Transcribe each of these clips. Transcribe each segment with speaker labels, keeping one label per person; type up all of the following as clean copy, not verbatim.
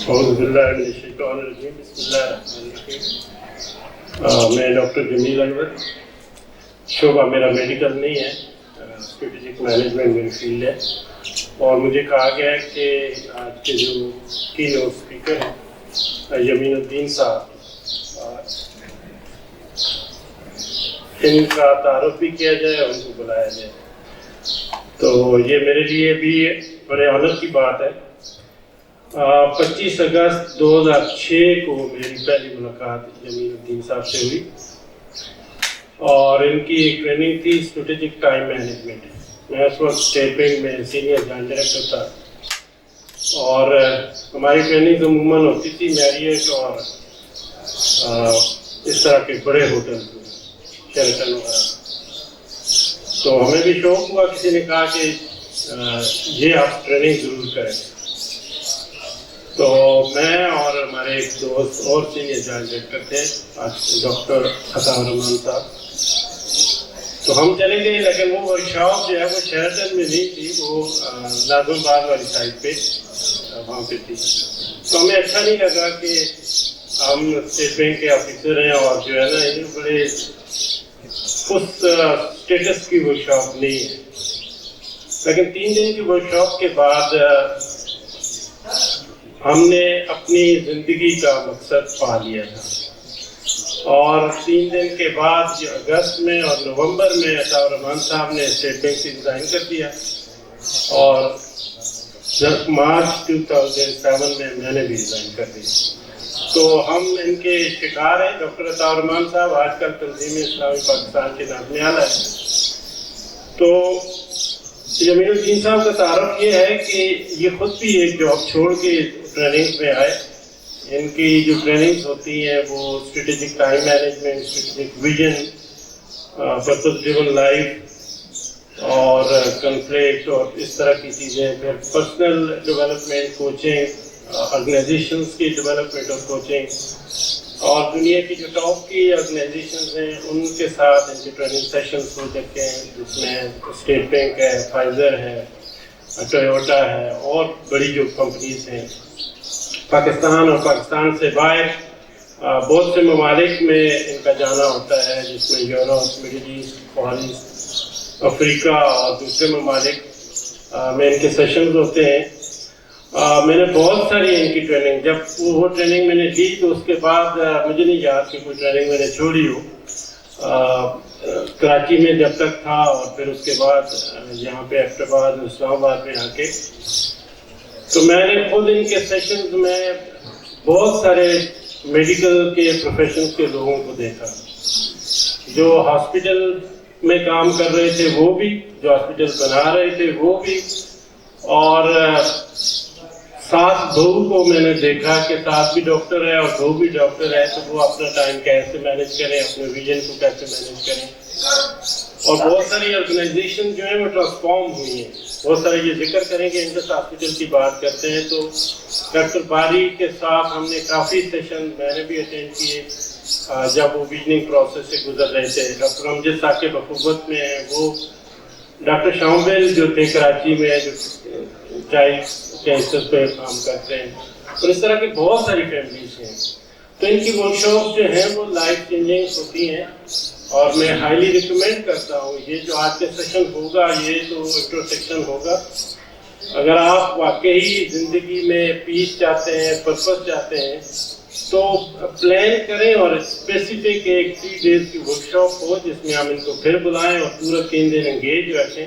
Speaker 1: اعوذ باللہ من الشیطان الرجیم، بسم اللہ الرحمن الرحیم۔ میں ڈاکٹر جمیل انور، شعبہ میرا میڈیکل نہیں ہے، اسٹریٹجک مینجمنٹ میری فیلڈ ہے، اور مجھے کہا گیا ہے کہ آج کے جو کی نوٹ اسپیکر ہیں یمین الدین صاحب، ان کا تعارف بھی کیا جائے اور ان کو بلایا جائے، تو یہ میرے لیے بھی بڑے آنر کی بات ہے۔ 25 اگست 2006 کو میری پہلی ملاقات جمیل الدین صاحب سے ہوئی، اور ان کی ایک ٹریننگ تھی اسٹریٹجک ٹائم مینجمنٹ۔ میں اس وقت اسٹیٹ بینک میں سینئر جوائنٹ ڈائریکٹر تھا، اور ہماری ٹریننگ عموماً ہوتی تھی میریٹ اور اس طرح کے بڑے ہوٹل شیرٹن وغیرہ۔ تو ہمیں بھی شوق ہوا، کسی نے کہا کہ یہ آپ ٹریننگ ضرور کریں، تو میں اور ہمارے ایک دوست اور سینئر جوائنٹ ڈائریکٹر تھے ڈاکٹر عطا الرحمان صاحب، تو ہم چلے گئے، لیکن وہ ورکشاپ جو ہے وہ شیرٹن میں نہیں تھی، وہ ناظم آباد والی سائڈ پہ وہاں پہ تھی۔ تو ہمیں اچھا نہیں لگا کہ ہم اسٹیٹ بینک کے آفیسر ہیں اور جو ہے نا یہ بڑے اس اسٹیٹس کی ورکشاپ نہیں ہے، لیکن 3 دن کی ورکشاپ کے بعد ہم نے اپنی زندگی کا مقصد پا لیا تھا، اور 3 دن کے بعد اگست میں اور نومبر میں عطا الرحمان صاحب نے اسٹیٹ بینک سے ریزائن کر دیا، اور مارچ 2007 میں نے بھی ریزائن کر دیا۔ تو ہم ان کے شکار ہیں۔ ڈاکٹر عطا الرحمان صاحب آج کل تنظیم اسلامی پاکستان کے نازم اعلیٰ ہیں۔ تو جمیل الدین صاحب کا تعارف یہ ہے کہ یہ خود بھی ایک جاب چھوڑ کے ٹریننگ میں آئے۔ ان کی جو ٹریننگز ہوتی ہیں وہ strategic time management, strategic vision, purpose driven life اور کنفلکٹ اور اس طرح کی چیزیں، پھر پرسنل ڈیولپمنٹ، کوچنگ، آرگنائزیشنز کی ڈیولپمنٹ اور کوچنگ، اور دنیا کی جو ٹاپ کی آرگنائزیشنز ہیں ان کے ساتھ ان کے ٹریننگ سیشنز ہو چکے ہیں، جس میں اسٹیٹ بینک ہے، فائزر ہے، ٹویوٹا ہے، اور بڑی جو کمپنیز ہیں پاکستان اور پاکستان سے باہر بہت سے ممالک میں ان کا جانا ہوتا ہے، جس میں Europe, middle east, far east, افریقہ اور دوسرے ممالک میں ان کے سیشنز ہوتے ہیں۔ میں نے بہت ساری ان کی ٹریننگ، جب وہ ٹریننگ میں نے لی تو اس کے بعد مجھے نہیں یاد کہ کوئی ٹریننگ میں نے چھوڑی ہو۔ کراچی میں جب تک تھا، اور پھر اس کے بعد یہاں پہ ایبٹ آباد، اسلام آباد میں آ کے، تو میں نے خود ان کے سیشنز میں بہت سارے میڈیکل کے پروفیشنز کے لوگوں کو دیکھا، جو ہاسپٹل میں کام کر رہے تھے وہ بھی، جو ہاسپٹل بنا رہے تھے وہ بھی، اور ساتھ بہو کو میں نے دیکھا کہ ساتھ بھی ڈاکٹر ہے اور بہو بھی ڈاکٹر ہے، تو وہ اپنا ٹائم کیسے مینیج کریں، اپنے ویژن کو کیسے مینیج کریں۔ اور بہت ساری آرگنائزیشن جو ہیں وہ ٹرانسفارم ہوئی ہیں۔ بہت سارے یہ ذکر کریں گے، انڈس ہاسپٹل کی بات کرتے ہیں تو ڈاکٹر باری کے ساتھ ہم نے کافی سیشن میں نے بھی اٹینڈ کیے جب وہ ویژننگ پروسیس سے گزر رہے تھے۔ ڈاکٹر امجد ثاقب اخوت میں ہیں، وہ ڈاکٹر شامبیل جو تھے کراچی میں، جو چائلڈ کینسر پہ کام کرتے ہیں، اور اس طرح کی بہت ساری فیملیز ہیں۔ تو ان کی ورکشاپ جو ہیں وہ لائف چینجنگ ہوتی ہیں، اور میں ہائیلی ریکمینڈ کرتا ہوں۔ یہ جو آج کے سیشن ہوگا یہ تو انٹرو سیکشن ہوگا، اگر آپ واقعی زندگی میں پیس چاہتے ہیں، پرپس چاہتے ہیں، تو پلان کریں اور اسپیسیفک ایک 3 days کی ورکشاپ ہو جس میں ہم ان کو پھر بلائیں اور پورا 3 دن انگیج رکھیں،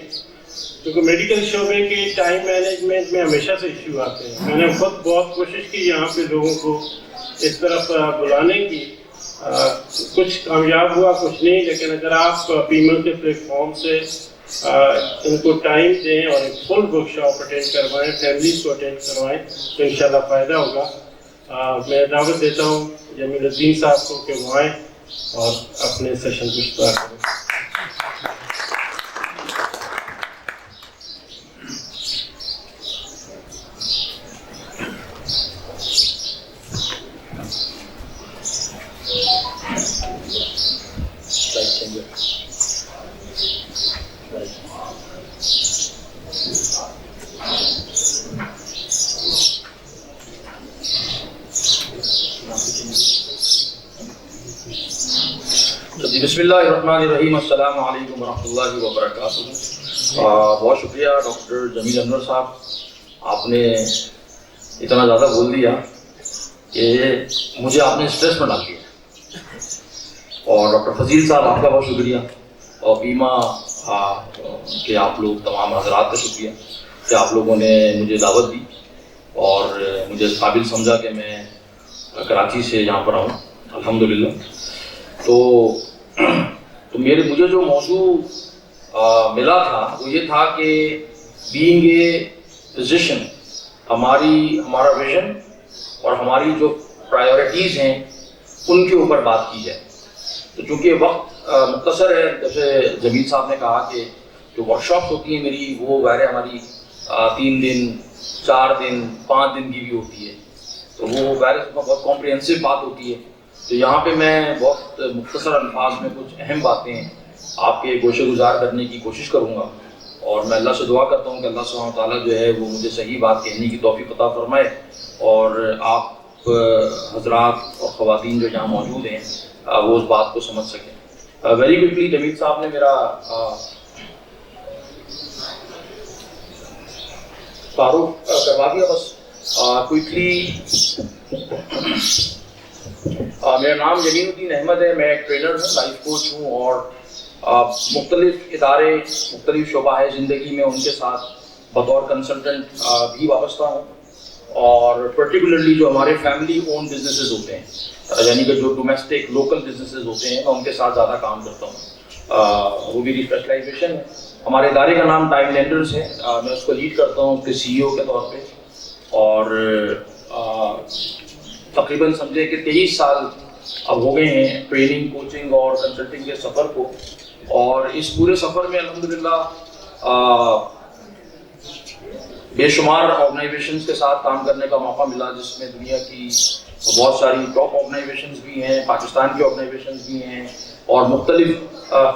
Speaker 1: کیونکہ میڈیکل شعبے کے ٹائم مینجمنٹ میں ہمیشہ سے ایشو آتے ہیں۔ میں نے خود بہت کوشش کی یہاں پہ لوگوں کو اس طرف بلانے کی، کچھ کامیاب ہوا کچھ نہیں، لیکن اگر آپ پیمل کے پلیٹ فارم سے ان کو ٹائم دیں اور ایک فل ورکشاپ اٹینڈ کروائیں، فیملیز کو اٹینڈ کروائیں، تو انشاءاللہ فائدہ ہوگا۔ میں دعوت دیتا ہوں جمیل الدین صاحب کو کہ وہ آئیں اور اپنے سیشن کو اسٹارٹ کریں۔
Speaker 2: جی بسم اللہ الرحمن الرحیم. السلام علیکم ورحمۃ اللہ وبرکاتہ. بہت شکریہ ڈاکٹر جمیل انور صاحب, آپ نے اتنا زیادہ بول دیا کہ مجھے آپ نے اسٹریس میں ڈال دیا. اور ڈاکٹر فضیل صاحب آپ کا بہت شکریہ, اور بیما کہ آپ لوگ تمام حضرات کا شکریہ کہ آپ لوگوں نے مجھے دعوت دی اور مجھے اس قابل سمجھا کہ میں کراچی سے یہاں پر آؤں الحمدللہ. تو مجھے جو موضوع ملا تھا وہ یہ تھا کہ بینگ اے فزیشین ہمارا ویژن اور ہماری جو پرائیورٹیز ہیں ان کے اوپر بات کی جائے. تو چونکہ وقت مختصر ہے, جیسے جمیل صاحب نے کہا کہ جو ورک شاپس ہوتی ہیں میری وہ غیر ہماری 3 دن 4 دن 5 دن کی بھی ہوتی ہے, تو وہ غیر بہت کمپریہنسو بات ہوتی ہے. تو یہاں پہ میں بہت مختصر الفاظ میں کچھ اہم باتیں آپ کے گوشے گزار کرنے کی کوشش کروں گا, اور میں اللہ سے دعا کرتا ہوں کہ اللہ سبحانہ تعالیٰ جو ہے وہ مجھے صحیح بات کہنے کی توفیق عطا فرمائے, اور آپ حضرات اور خواتین جو یہاں موجود ہیں وہ اس بات کو سمجھ سکیں. ویری کوئکلی جمیل صاحب نے میرا تعارف کروا دیا. بس کوئکلی میرا نام جمیل الدین احمد ہے, میں ایک ٹرینر ہوں, لائف کوچ ہوں, اور مختلف ادارے مختلف شعبہ زندگی میں ان کے ساتھ بطور کنسلٹنٹ بھی وابستہ ہوں. اور پرٹیکولرلی جو ہمارے فیملی اون بزنسز ہوتے ہیں, یعنی کہ جو ڈومیسٹک لوکل بزنسز ہوتے ہیں, میں ان کے ساتھ زیادہ کام کرتا ہوں. وہ میری اسپیشلائزیشن ہے. ہمارے ادارے کا نام ٹائم لینڈرز ہے, میں اس کو لیڈ کرتا ہوں اس کے CEO کے طور پہ, اور تقریباً سمجھے کہ 23 سال اب ہو گئے ہیں ٹریننگ, کوچنگ اور کنسلٹنگ کے سفر کو. اور اس پورے سفر میں الحمدللہ بے شمار آرگنائزیشنز کے ساتھ کام کرنے کا موقع ملا, جس میں دنیا کی بہت ساری ٹاپ آرگنائزیشنز بھی ہیں, پاکستان کی آرگنائزیشنز بھی ہیں, اور مختلف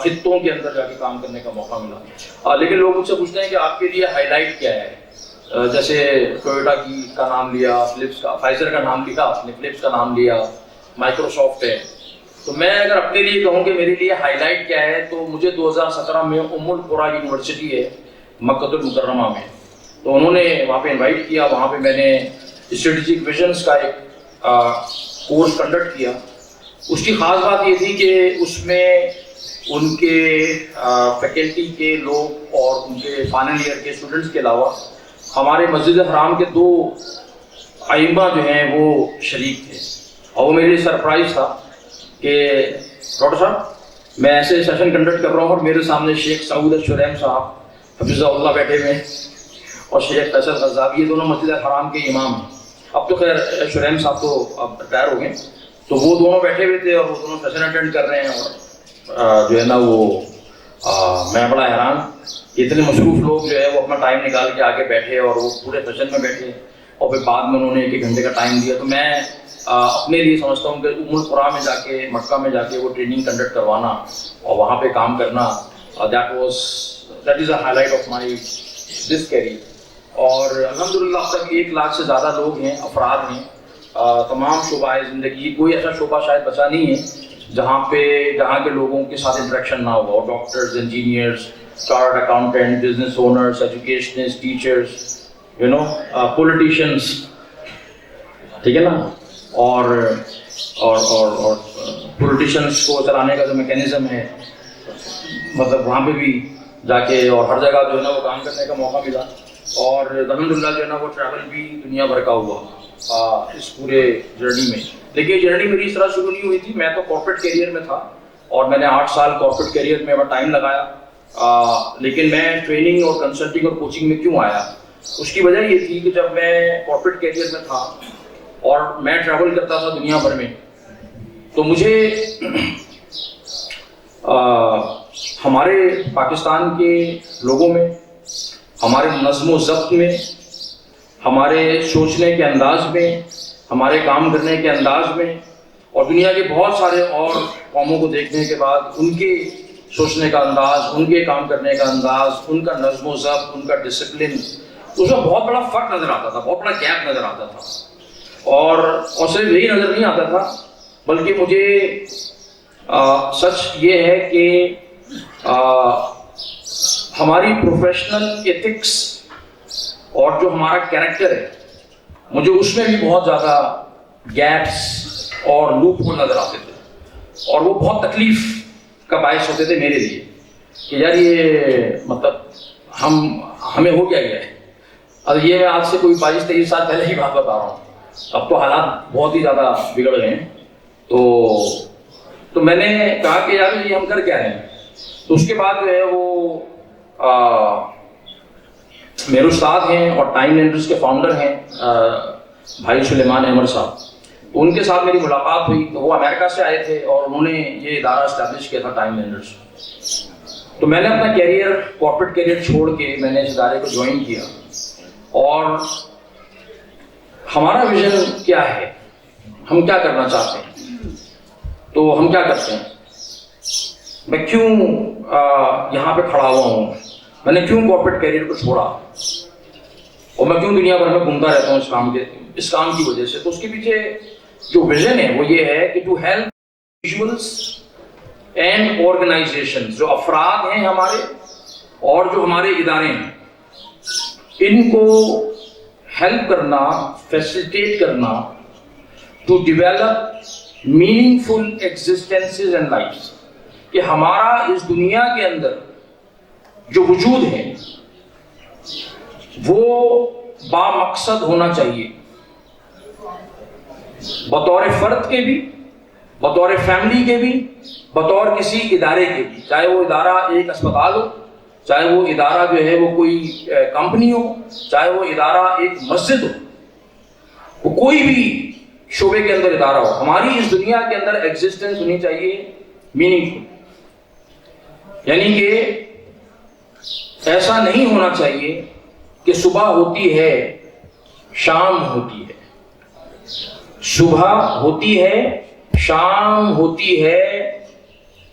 Speaker 2: خطوں کے اندر جا کے کام کرنے کا موقع ملا. لیکن لوگ مجھ سے پوچھتے ہیں کہ آپ کے لیے ہائی لائٹ کیا ہے. جیسے ٹویوٹا کا نام لیا, فلپس کا, فائزر کا نام لیا آپ نے, فلپس کا نام لیا, مائکروسافٹ ہے. تو میں اگر اپنے لیے کہوں کہ میرے لیے ہائی لائٹ کیا ہے, تو مجھے 2017 میں القریٰ یونیورسٹی ہے مکہ المکرمہ میں, تو انہوں نے وہاں پہ انوائٹ کیا. وہاں پہ میں نے اسٹریٹجک ویژنس کا ایک کورس کنڈکٹ کیا. اس کی خاص بات یہ تھی کہ اس میں ان کے فیکلٹی کے لوگ اور ان کے فائنل ایئر کے اسٹوڈنٹس کے علاوہ ہمارے مسجد حرام کے 2 ائمہ جو ہیں وہ شریک تھے. اور وہ میرے لیے سرپرائز تھا کہ ڈاکٹر صاحب میں ایسے سیشن کنڈکٹ کر رہا ہوں اور میرے سامنے شیخ سعود الشریم صاحب حفظہ اللہ بیٹھے ہوئے ہیں, اور شیخ فیصل غزاوی, یہ دونوں مسجد حرام کے امام ہیں. اب تو خیر شریم صاحب تو اب ریٹائر ہو گئے, تو وہ دونوں بیٹھے ہوئے تھے اور وہ دونوں سیشن اٹینڈ کر رہے ہیں. اور جو ہے نا وہ میں بڑا حیران کہ اتنے مصروف لوگ جو ہے وہ اپنا ٹائم نکال کے آگے بیٹھے, اور وہ پورے سیشن میں بیٹھے, اور پھر بعد میں انہوں نے 1 گھنٹے کا ٹائم دیا. تو میں اپنے لیے سمجھتا ہوں کہ القریٰ میں جا کے, مکہ میں جا کے وہ ٹریننگ کنڈکٹ کروانا اور وہاں پہ کام کرنا, that is a highlight of my this career. اور الحمدللہ اب تک 1 لاکھ سے زیادہ لوگ ہیں, افراد ہیں, تمام شعبہ زندگی. کوئی ایسا شعبہ شاید بچا نہیں ہے جہاں کے لوگوں کے ساتھ انٹریکشن نہ ہوا. اور doctors, engineers, chartered accountant, business owners, educationist, teachers, politicians, ٹھیک ہے نا. اور پولیٹیشنس کو چلانے کا جو میکینزم ہے, مطلب وہاں پہ بھی جا کے اور ہر جگہ جو ہے نا وہ کام کرنے کا موقع ملا. اور الحمدللہ جو ہے نا وہ ٹریول بھی دنیا بھر کا ہوا اس پورے جرنی میں. لیکن یہ جرنی میری اس طرح شروع نہیں ہوئی تھی. میں تو کارپوریٹ کیریئر میں تھا اور میں نے 8 سال کارپوریٹ کیریئر میں ٹائم لگایا. لیکن میں ٹریننگ اور کنسلٹنگ اور کوچنگ میں کیوں آیا, اس کی وجہ یہ تھی کہ جب میں کارپوریٹ کیریئر میں تھا اور میں ٹریول کرتا تھا دنیا بھر میں, تو مجھے ہمارے پاکستان کے لوگوں میں, ہمارے نظم و ضبط میں, ہمارے سوچنے کے انداز میں, ہمارے کام کرنے کے انداز میں, اور دنیا کے بہت سارے اور قوموں کو دیکھنے کے بعد ان کے سوچنے کا انداز, ان کے کام کرنے کا انداز, ان کا نظم و ضبط, ان کا ڈسپلن, اس میں بہت بڑا فرق نظر آتا تھا, بہت بڑا گیپ نظر آتا تھا. اور صرف یہی نظر نہیں آتا تھا, بلکہ مجھے سچ یہ ہے کہ ہماری پروفیشنل ایتھکس اور جو ہمارا کیریکٹر ہے مجھے اس میں بھی بہت زیادہ گیپس اور لوپ ہول نظر آتے تھے، اور وہ بہت تکلیف کا باعث ہوتے تھے میرے لیے کہ یار یہ مطلب ہمیں ہو کیا گیا ہے. اب یہ میں آج سے کوئی 22-23 سال پہلے ہی بات بتا رہا ہوں، اب تو حالات بہت ہی زیادہ بگڑ گئے ہیں. تو میں نے کہا کہ یار یہ ہم کر کیا رہے ہیں. تو اس کے بعد جو ہے وہ میرے استاد ہیں اور ٹائم لینڈرز کے فاؤنڈر ہیں بھائی سلیمان احمد صاحب. تو ان کے ساتھ میری ملاقات ہوئی. تو وہ امریکہ سے آئے تھے اور انہوں نے یہ ادارہ اسٹیبلش کیا تھا ٹائم لینڈرز. تو میں نے اپنا کیریئر، کارپوریٹ کیریئر چھوڑ کے میں نے اس ادارے کو جوائن کیا. اور ہمارا ویژن کیا ہے، ہم کیا کرنا چاہتے ہیں، تو ہم کیا کرتے ہیں، میں کیوں یہاں پہ کھڑا ہوا ہوں، میں نے کیوں کارپوریٹ کیریئر کو چھوڑا اور میں کیوں دنیا بھر میں گھومتا رہتا ہوں اس کام کی وجہ سے. تو اس کے پیچھے جو ویژن ہے وہ یہ ہے کہ to help individuals and organisation, جو افراد ہیں ہمارے اور جو ہمارے ادارے ہیں، ان کو ہیلپ کرنا، فیسیلیٹیٹ کرنا to develop meaningful existences and lives, کہ ہمارا اس دنیا کے اندر جو وجود ہے وہ با مقصد ہونا چاہیے، بطور فرد کے بھی، بطور فیملی کے بھی، بطور کسی ادارے کے بھی. چاہے وہ ادارہ ایک اسپتال ہو، چاہے وہ ادارہ جو ہے وہ کوئی کمپنی ہو، چاہے وہ ادارہ ایک مسجد ہو، وہ کوئی بھی شعبے کے اندر ادارہ ہو، ہماری اس دنیا کے اندر ایگزسٹنس ہونی چاہیے میننگ فل. یعنی کہ ایسا نہیں ہونا چاہیے کہ صبح ہوتی ہے شام ہوتی ہے، صبح ہوتی ہے شام ہوتی ہے،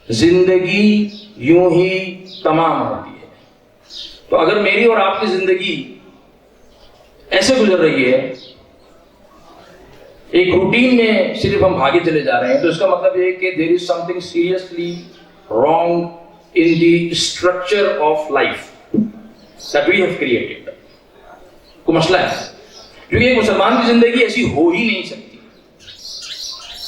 Speaker 2: زندگی یوں ہی تمام ہوتی ہے. تو اگر میری اور آپ کی زندگی ایسے گزر رہی ہے، ایک روٹین میں صرف ہم بھاگے چلے جا رہے ہیں، تو اس کا مطلب یہ ہے کہ there is something seriously wrong in the structure of life that we have created. کوئی مسئلہ ہے کیونکہ ایک مسلمان کی زندگی ایسی ہو ہی نہیں سکتی.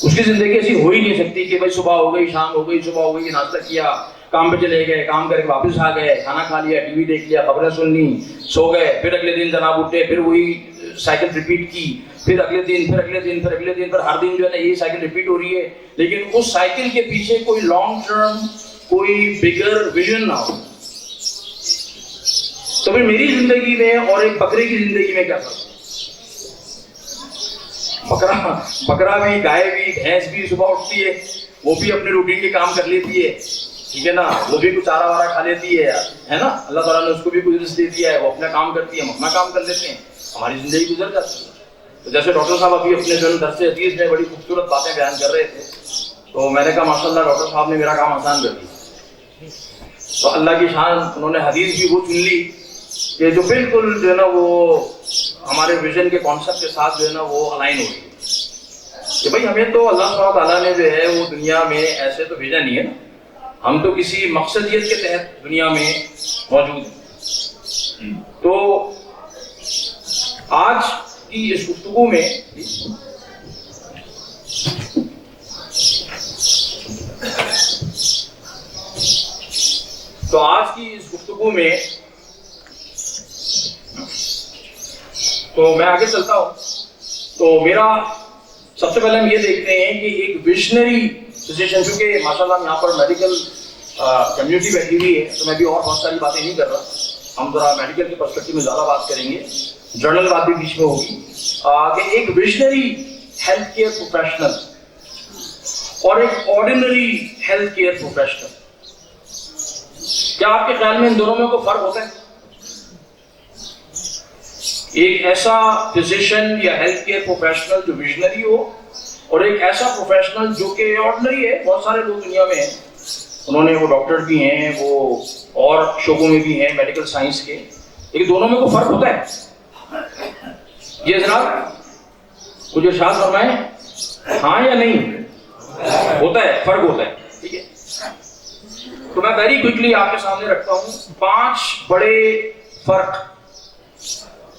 Speaker 2: اس کی زندگی ایسی ہو ہی نہیں سکتی کہ بھائی صبح ہو گئی، شام ہو گئی، صبح ہو گئی، ناشتہ کیا، کام پہ چلے گئے، کام کر کے واپس آ گئے، کھانا کھا لیا، ٹی وی دیکھ لیا، خبریں سن لی، سو گئے، پھر اگلے دن جناب اٹھے، پھر وہی سائیکل ریپیٹ کی، پھر اگلے دن، پھر اگلے دن، پھر اگلے دن، پھر ہر دن جو ہے نا یہ سائیکل ریپیٹ ہو رہی ہے. لیکن اس سائیکل کے پیچھے کوئی لانگ ٹرم، کوئی بگر ویژن نہ ہو. تو پھر میری زندگی میں اور ایک بکرے کی زندگی میں کیا فرق؟ بکرا بھی، گائے بھی، بھینس بھی صبح اٹھتی ہے، وہ بھی اپنے روٹین کے کام کر لیتی ہے، ٹھیک ہے نا، وہ بھی کچھ چارہ وارہ کھا لیتی ہے نا، اللہ تعالیٰ نے اس کو بھی کوئی رزق دے دیا ہے، وہ اپنا کام کرتی ہے، ہم اپنا کام کر لیتے ہیں، ہماری زندگی گزر جاتی ہے. تو جیسے ڈاکٹر صاحب ابھی اپنے جو درس حدیث میں بڑی خوبصورت باتیں بیان کر رہے تھے، تو میں نے کہا ماشاء اللہ ڈاکٹر صاحب نے میرا کام آسان کر دیا. تو اللہ کی شان، انہوں نے حدیث بھی وہ چن لی کہ جو بالکل جو ہے نا وہ ہمارے ویژن کے کانسیپٹ کے ساتھ جو ہے نا وہ الائن ہو گئی کہ بھائی ہمیں تو اللہ سبحانہ تعالیٰ نے جو ہے وہ دنیا میں ایسے تو بھیجا نہیں ہے نا، ہم تو کسی مقصدیت کے تحت دنیا میں موجود ہیں. تو آج کی اس گفتگو میں تو میں آگے چلتا ہوں. تو میرا سب سے پہلے ہم یہ دیکھتے ہیں کہ ایک ویژنری پوزیشن، کیونکہ ماشاء اللہ یہاں پر میڈیکل کمیونٹی بیٹھی ہوئی ہے، تو میں بھی اور بہت ساری باتیں نہیں کر رہا، ہم ذرا میڈیکل کے پرسپیکٹو میں زیادہ بات کریں گے، جرنل بات بھی بیچ میں ہوگی کہ ایک ویژنری ہیلتھ کیئر پروفیشنل اور ایک آرڈینری ہیلتھ کیئر پروفیشنل، کیا آپ کے خیال میں ان دونوں میں کوئی فرق ہوتا ہے؟ ایک ایسا فزیشین یا ہیلتھ کیئر پروفیشنل جو ویژنری ہو، اور ایک ایسا پروفیشنل جو کہ آرڈنری ہے. بہت سارے لوگ دنیا میں ہیں، انہوں نے وہ ڈاکٹر بھی ہیں، وہ اور شعبوں میں بھی ہیں میڈیکل سائنس کے، لیکن دونوں میں کوئی فرق ہوتا ہے؟ یہ جناب کچھ ارشاد فرمائیں، ہاں یا نہیں؟ ہوتا ہے، فرق ہوتا ہے. تو میں ویری کوئکلی آپ کے سامنے رکھتا ہوں 5 بڑے فرق.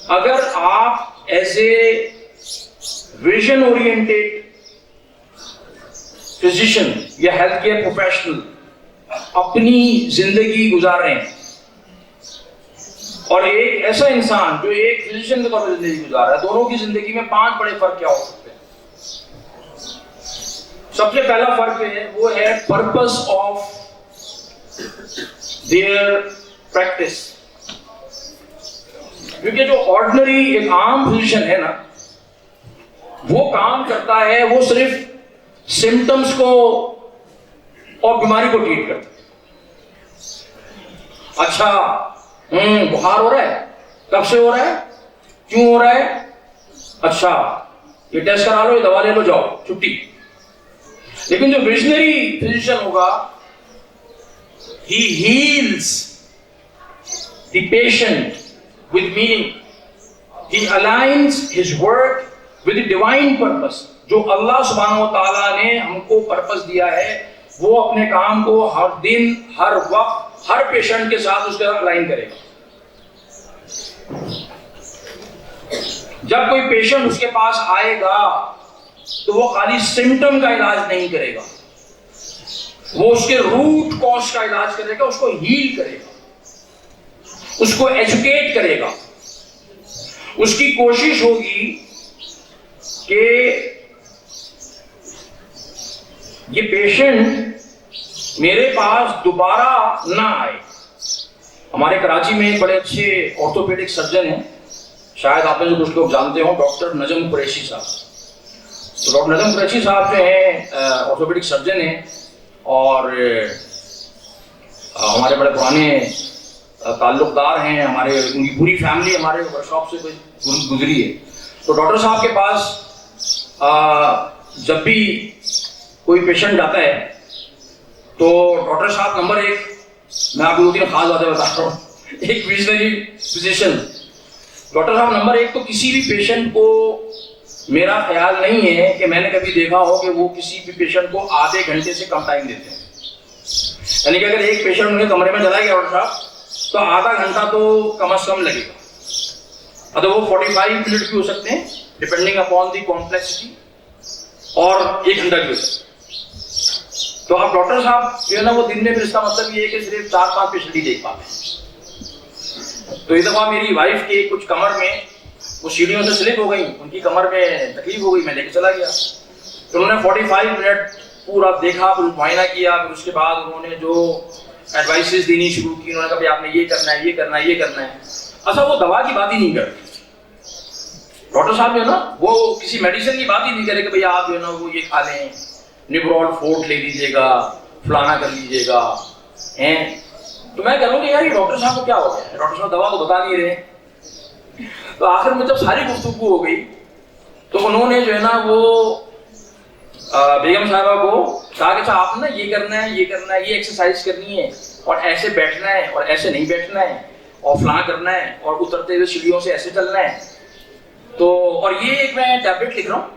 Speaker 2: اگر آپ as a vision oriented physician یا ہیلتھ کیئر پروفیشنل اپنی زندگی گزار رہے ہیں اور ایک ایسا انسان جو ایک فزیشین کے طور پر زندگی گزار رہا ہے, دونوں کی زندگی میں 5 بڑے فرق کیا ہو سکتے ہیں. سب سے پہلا فرق ہے وہ ہے پرپس آف دیئر پریکٹس. کیونکہ جو آرڈنری ایک عام فزیشین ہے نا, وہ کام کرتا ہے وہ صرف سمٹمز کو اور بیماری کو ٹریٹ کرتا ہے. اچھا بخار ہو رہا ہے, کب سے ہو رہا ہے, کیوں ہو رہا ہے, اچھا یہ ٹیسٹ کرا لو, یہ دوا لے لو, جاؤ چھٹی. لیکن جو ویژنری فزیشین ہوگا, he heals the patient with meaning. He aligns his work with the divine purpose. جو اللہ سبحانہ و تعالیٰ نے ہم کو پرپس دیا ہے, وہ اپنے کام کو ہر دن, ہر وقت, ہر پیشنٹ کے ساتھ اس کے ساتھ الائن کرے گا. جب کوئی پیشنٹ اس کے پاس آئے گا تو وہ خالی سمٹم کا علاج نہیں کرے گا, وہ اس کے روٹ کاز کا علاج کرے گا, اس کو ہیل کرے گا, اس کو ایجوکیٹ کرے گا. اس کی کوشش ہوگی کہ یہ پیشنٹ میرے پاس دوبارہ نہ آئے. ہمارے کراچی میں ایک بڑے اچھے آرتھوپیڈک سرجن ہیں, شاید آپ میں سے کچھ لوگ جانتے ہوں, ڈاکٹر نجم قریشی صاحب. تو ڈاکٹر نجم قریشی صاحب جو ہیں آرتھوپیڈک سرجن ہیں اور ہمارے بڑے پرانے تعلق دار ہیں, ہمارے ان کی پوری فیملی ہمارے ورک شاپ سے گزری ہے. تو ڈاکٹر صاحب کے پاس جب بھی کوئی پیشنٹ جاتا ہے تو ڈاکٹر صاحب نمبر 1, میں آپ کو 2-3 خاص باتیں بتا رہا ہوں, ایک ویژنری فزیشین ڈاکٹر صاحب نمبر 1 تو کسی بھی پیشنٹ کو میرا خیال نہیں ہے کہ میں نے کبھی دیکھا ہو کہ وہ کسی بھی پیشنٹ کو آدھے گھنٹے سے کم ٹائم دیتے ہیں. یعنی کہ اگر ایک پیشنٹ ان کے کمرے میں چلا گیا ڈاکٹر صاحب تو آدھا گھنٹہ تو کم از کم لگے گا, اگر وہ 45 منٹ بھی ہو سکتے ہیں ڈپینڈنگ اپون دی کمپلیکسٹی, اور 1 گھنٹہ بھی ہو سکتے ہیں. تو آپ ڈاکٹر صاحب جو ہے نا وہ دن میں, پھر اس کا مطلب یہ ہے کہ صرف 4-5 پیشنٹ ہی دیکھ پاتے ہیں. تو ایک دفعہ میری وائف کے کچھ کمر میں وہ سیڑھیوں سے سلپ ہو گئی, ان کی کمر میں تکلیف ہو گئی, میں لے کے چلا گیا. تو انہوں نے 45 منٹ پورا دیکھا, پھر معائنہ کیا, پھر اس کے بعد انہوں نے جو ایڈوائسز دینی شروع کی, انہوں نے کہا کہ آپ نے یہ کرنا ہے, یہ کرنا ہے, یہ کرنا ہے. اچھا وہ دوا کی بات ہی نہیں کرتے ڈاکٹر صاحب جو ہے نا, وہ کسی میڈیسن کی بات ہی نہیں کرے کہ بھئی آپ جو ہے نا وہ یہ کھا لیں, نیبرول فورٹ لے لیجیے گا, فلانا کر لیجیے گا. تو میں کہوں کہ یار یہ ڈاکٹر صاحب کو کیا ہو گیا ہے, ڈاکٹر صاحب دوا تو بتا نہیں رہے. تو آخر میں جب ساری گفتگو ہو گئی تو انہوں نے جو ہے نا وہ بیگم صاحبہ کو کہا کہ اچھا آپ نا یہ کرنا ہے, یہ کرنا ہے, یہ ایکسرسائز کرنی ہے, اور ایسے بیٹھنا ہے, اور ایسے نہیں بیٹھنا ہے, اور فلاں کرنا ہے, اور اترتے ہوئے سیڑھیوں سے ایسے چلنا ہے. تو اور یہ ایک میں ٹیبلٹ لکھ رہا ہوں,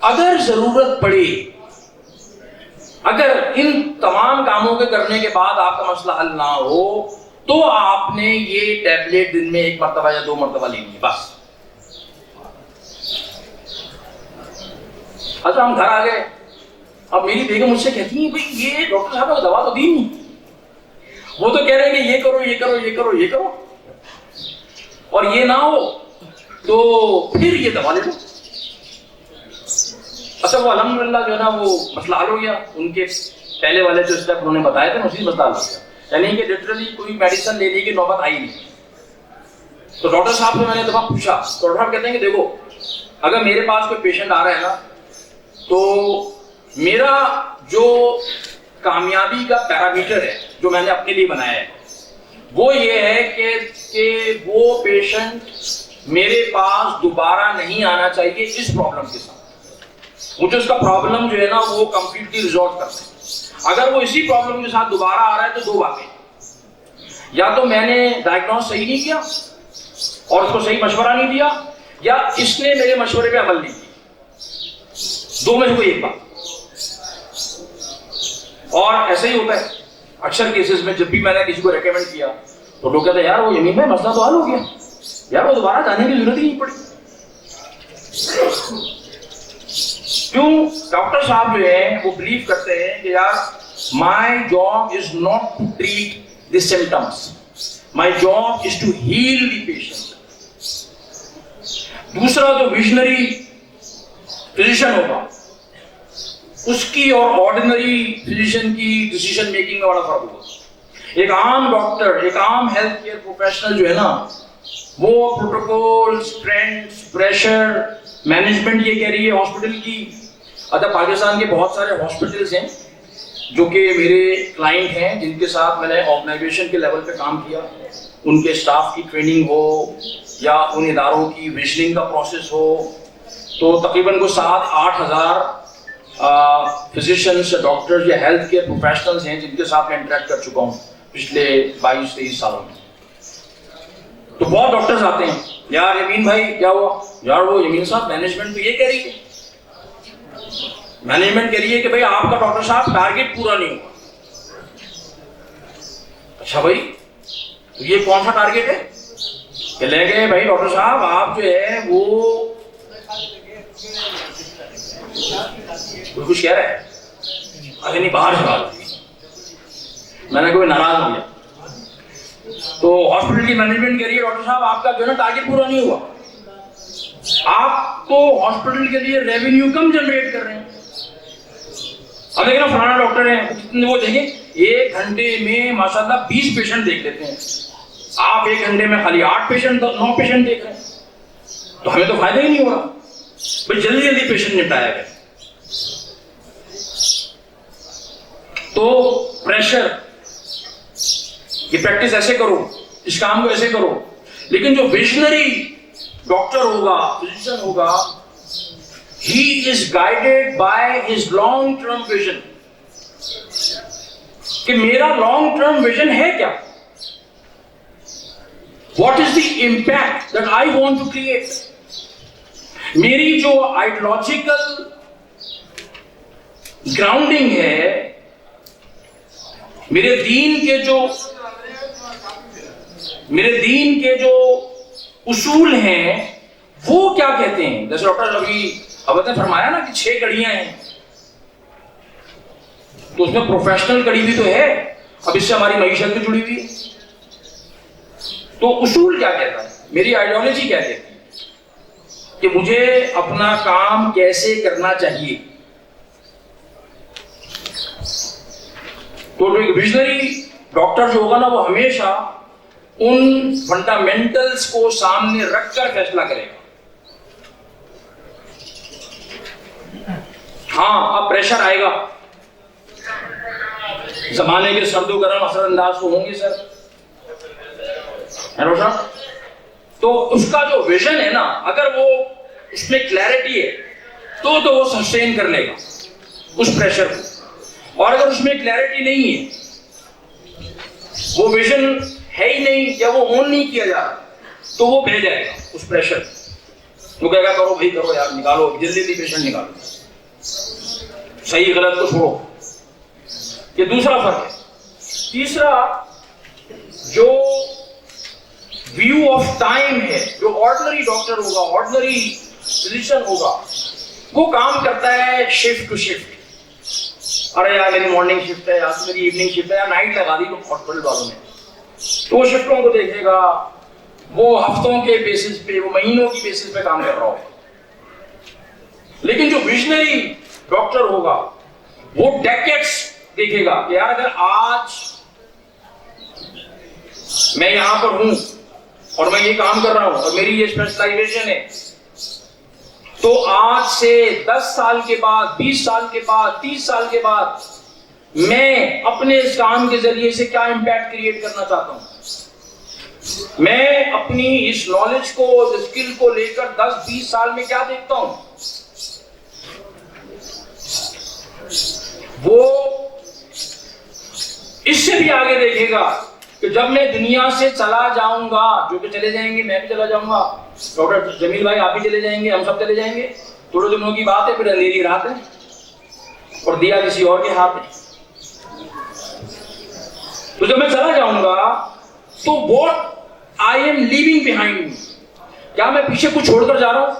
Speaker 2: اگر ضرورت پڑے, اگر ان تمام کاموں کے کرنے کے بعد آپ کا مسئلہ حل نہ ہو تو آپ نے یہ ٹیبلٹ دن میں 1 مرتبہ یا 2 مرتبہ لینی ہے بس. اچھا ہم گھر آ گئے, اب میری بیگم مجھ سے کہتی ہیں بھئی یہ ڈاکٹر صاحب نے دوا تو دی نہیں, وہ تو کہہ رہے ہیں کہ یہ کرو, یہ کرو, یہ کرو, یہ کرو, اور یہ نہ ہو تو پھر یہ دوا لے لو. اچھا وہ الحمدللہ جو ہے نا وہ مسئلہ حل ہو گیا. ان کے پہلے والے جو اسٹیپ انہوں نے بتائے تھے اسی مسئلہ حل ہو گیا, یعنی کہ لٹرلی کوئی میڈیسن لینے کی نوبت آئی نہیں. تو ڈاکٹر صاحب سے میں نے دفعہ پوچھا, تو ڈاکٹر صاحب کہتے ہیں کہ دیکھو اگر میرے پاس کوئی پیشنٹ آ رہا ہے نا تو میرا جو کامیابی کا پیرامیٹر ہے جو میں نے اپنے لیے بنایا ہے وہ یہ ہے کہ وہ پیشنٹ میرے پاس دوبارہ نہیں آنا چاہیے اس پرابلم کے ساتھ. مجھے اس کا پرابلم جو ہے نا وہ کمپلیٹلی ریزالو کرنا ہے. اگر وہ اسی پرابلم کے ساتھ دوبارہ آ رہا ہے تو 2 باتیں, یا تو میں نے ڈائگنوز صحیح نہیں کیا اور اس کو صحیح مشورہ نہیں دیا, یا اس نے میرے مشورے پہ عمل نہیں کیا. 2 میں سے کوئی ایک بات. اور ایسا ہی ہوتا ہے اکثر کیسز میں، جب بھی میں نے کسی کو ریکمینڈ کیا تو لوگ کہتے ہیں یار وہ یمین بھائی مسئلہ تو حل ہو گیا یار، وہ دوبارہ جانے کی ضرورت ہی نہیں پڑی. کیوں؟ ڈاکٹر صاحب جو ہیں وہ بلیو کرتے ہیں کہ یار my job is not to treat the symptoms, my job is to heal the patient. دوسرا جو ویژنری فزیشن ہوگا اس کی اور آرڈینری فزیشن کی ڈیسیژن میکنگ میں بڑا فرق ہوگا. ایک عام ڈاکٹر، ایک عام ہیلتھ کیئر پروفیشنل جو ہے نا، وہ پروٹوکولز، ٹرینڈز، پریشر مینجمنٹ یہ کہہ رہی ہے ہاسپٹل کی. اچھا پاکستان کے بہت سارے ہاسپٹلز ہیں جو کہ میرے کلائنٹ ہیں، جن کے ساتھ میں نے آرگنائزیشن کے لیول پہ کام کیا. ان کے اسٹاف کی ٹریننگ ہو یا ان اداروں کی ویژننگ کا پروسیس ہو، تو تقریباً کوئی 7-8 ہزار فزیشنس، ڈاکٹرز یا ہیلتھ کیئر پروفیشنلز ہیں جن کے ساتھ میں انٹریکٹ کر چکا ہوں پچھلے 22-23 سالوں میں. تو بہت ڈاکٹرز آتے ہیں، یار یمین بھائی کیا ہوا؟ یار وہ یمین صاحب مینجمنٹ تو یہ کہہ رہی ہے، مینجمنٹ کہہ رہی ہے کہ بھائی آپ کا ڈاکٹر صاحب ٹارگیٹ پورا نہیں ہوا. اچھا بھائی تو یہ کون سا ٹارگیٹ ہے؟ کہ لے گئے بھائی ڈاکٹر صاحب آپ جو ہے وہ کوئی کچھ کہہ رہا ہے، ارے نہیں باہر سے بات. میں نے کوئی ناراض ہو گیا تو ہاسپٹل کی مینجمنٹ کہہ رہی ہے ڈاکٹر صاحب آپ کا جو ہے نا ٹارگیٹ پورا نہیں ہوا، آپ تو ہاسپٹل کے لیے ریونیو کم جنریٹ کر رہے ہیں. اب دیکھنا فلانا ڈاکٹر ہیں وہ دیکھیں 1 گھنٹے میں ماشاءاللہ 20 پیشنٹ دیکھ لیتے ہیں، آپ 1 گھنٹے میں خالی 8 پیشنٹ 9 پیشنٹ دیکھ رہے ہیں، تو ہمیں تو فائدہ ہی نہیں ہو رہا. بھائی جلدی جلدی پیشنٹ نپٹایا گیا. تو پریشر یہ پریکٹس ایسے کرو، اس کام کو ایسے کرو. لیکن جو ویژنری ڈاکٹر ہوگا، فزیشن ہوگا، he is guided by his long term vision. کہ میرا long term vision ہے کیا؟ What is the impact that I want to create? میری جو ideological grounding ہے، میرے دین کے جو اصول ہیں وہ کیا کہتے ہیں؟ جیسے ڈاکٹر ابھی نے فرمایا نا کہ 6 کڑیاں ہیں، تو اس میں پروفیشنل کڑی بھی تو ہے، اب اس سے ہماری معیشت بھی جڑی ہوئی ہے. تو اصول کیا کہتا ہے، میری آئیڈیالوجی کیا کہتی ہے کہ مجھے اپنا کام کیسے کرنا چاہیے. تو ایک ویژنری ڈاکٹر جو ہوگا نا وہ ہمیشہ ان فنڈامنٹلز کو سامنے رکھ کر فیصلہ کرے گا. ہاں اب پریشر آئے گا، زمانے کے سرد و گرم اثر انداز تو ہوں گے سر، ہے نا؟ تو اس کا جو ویژن ہے نا، اگر وہ اس میں کلیئرٹی ہے تو وہ سسٹین کر لے گا اس پریشر کو. اور اگر اس میں کلیئرٹی نہیں ہے، وہ ویژن ہے ہی نہیں یا وہ اون نہیں کیا جا رہا، تو وہ بہ جائے گا اس پریشر. وہ کہے گا کرو بھائی کرو یار، نکالو جلدی جلدی پیشنٹ نکالو، صحیح غلط کو چھوڑو. یہ دوسرا فرق ہے. تیسرا جو ویو آف ٹائم ہے، جو آرڈنری ڈاکٹر ہوگا، آرڈنری فزیشین ہوگا، وہ کام کرتا ہے شفٹ ٹو شفٹ. ارے یار میری مارننگ شفٹ ہے، آج میری ایوننگ شفٹ ہے، یا نائٹ لگا دی ہاسپٹل والوں نے، تو وہ شفٹوں کو دیکھے گا، وہ ہفتوں کے بیسس پہ، وہ مہینوں کی بیسس پہ کام کر رہا ہوگا. لیکن جو ویژنری ڈاکٹر ہوگا وہ ڈیکیڈز دیکھے گا کہ یار اگر آج میں یہاں پر ہوں اور میں یہ کام کر رہا ہوں اور میری یہ اسپیشلائزیشن ہے، تو آج سے 10 سال کے بعد، 20 سال کے بعد، 30 سال کے بعد میں اپنے اس کام کے ذریعے سے کیا امپیکٹ کریٹ کرنا چاہتا ہوں. میں اپنی اس نالج کو، اس اسکل کو لے کر 10-20 سال میں کیا دیکھتا ہوں. وہ اس سے بھی آگے دیکھے گا کہ جب میں دنیا سے چلا جاؤں گا، جو کہ چلے جائیں گے، میں بھی چلا جاؤں گا، ڈاکٹر جمیل بھائی آپ بھی چلے جائیں گے، ہم سب چلے جائیں گے، تھوڑے دنوں کی بات ہے، پھر اندھیری رات ہے اور دیا کسی اور کے ہاتھ ہے. تو جب میں چلا جاؤں گا تو what I am leaving behind me, کیا میں پیچھے کچھ چھوڑ کر جا رہا ہوں؟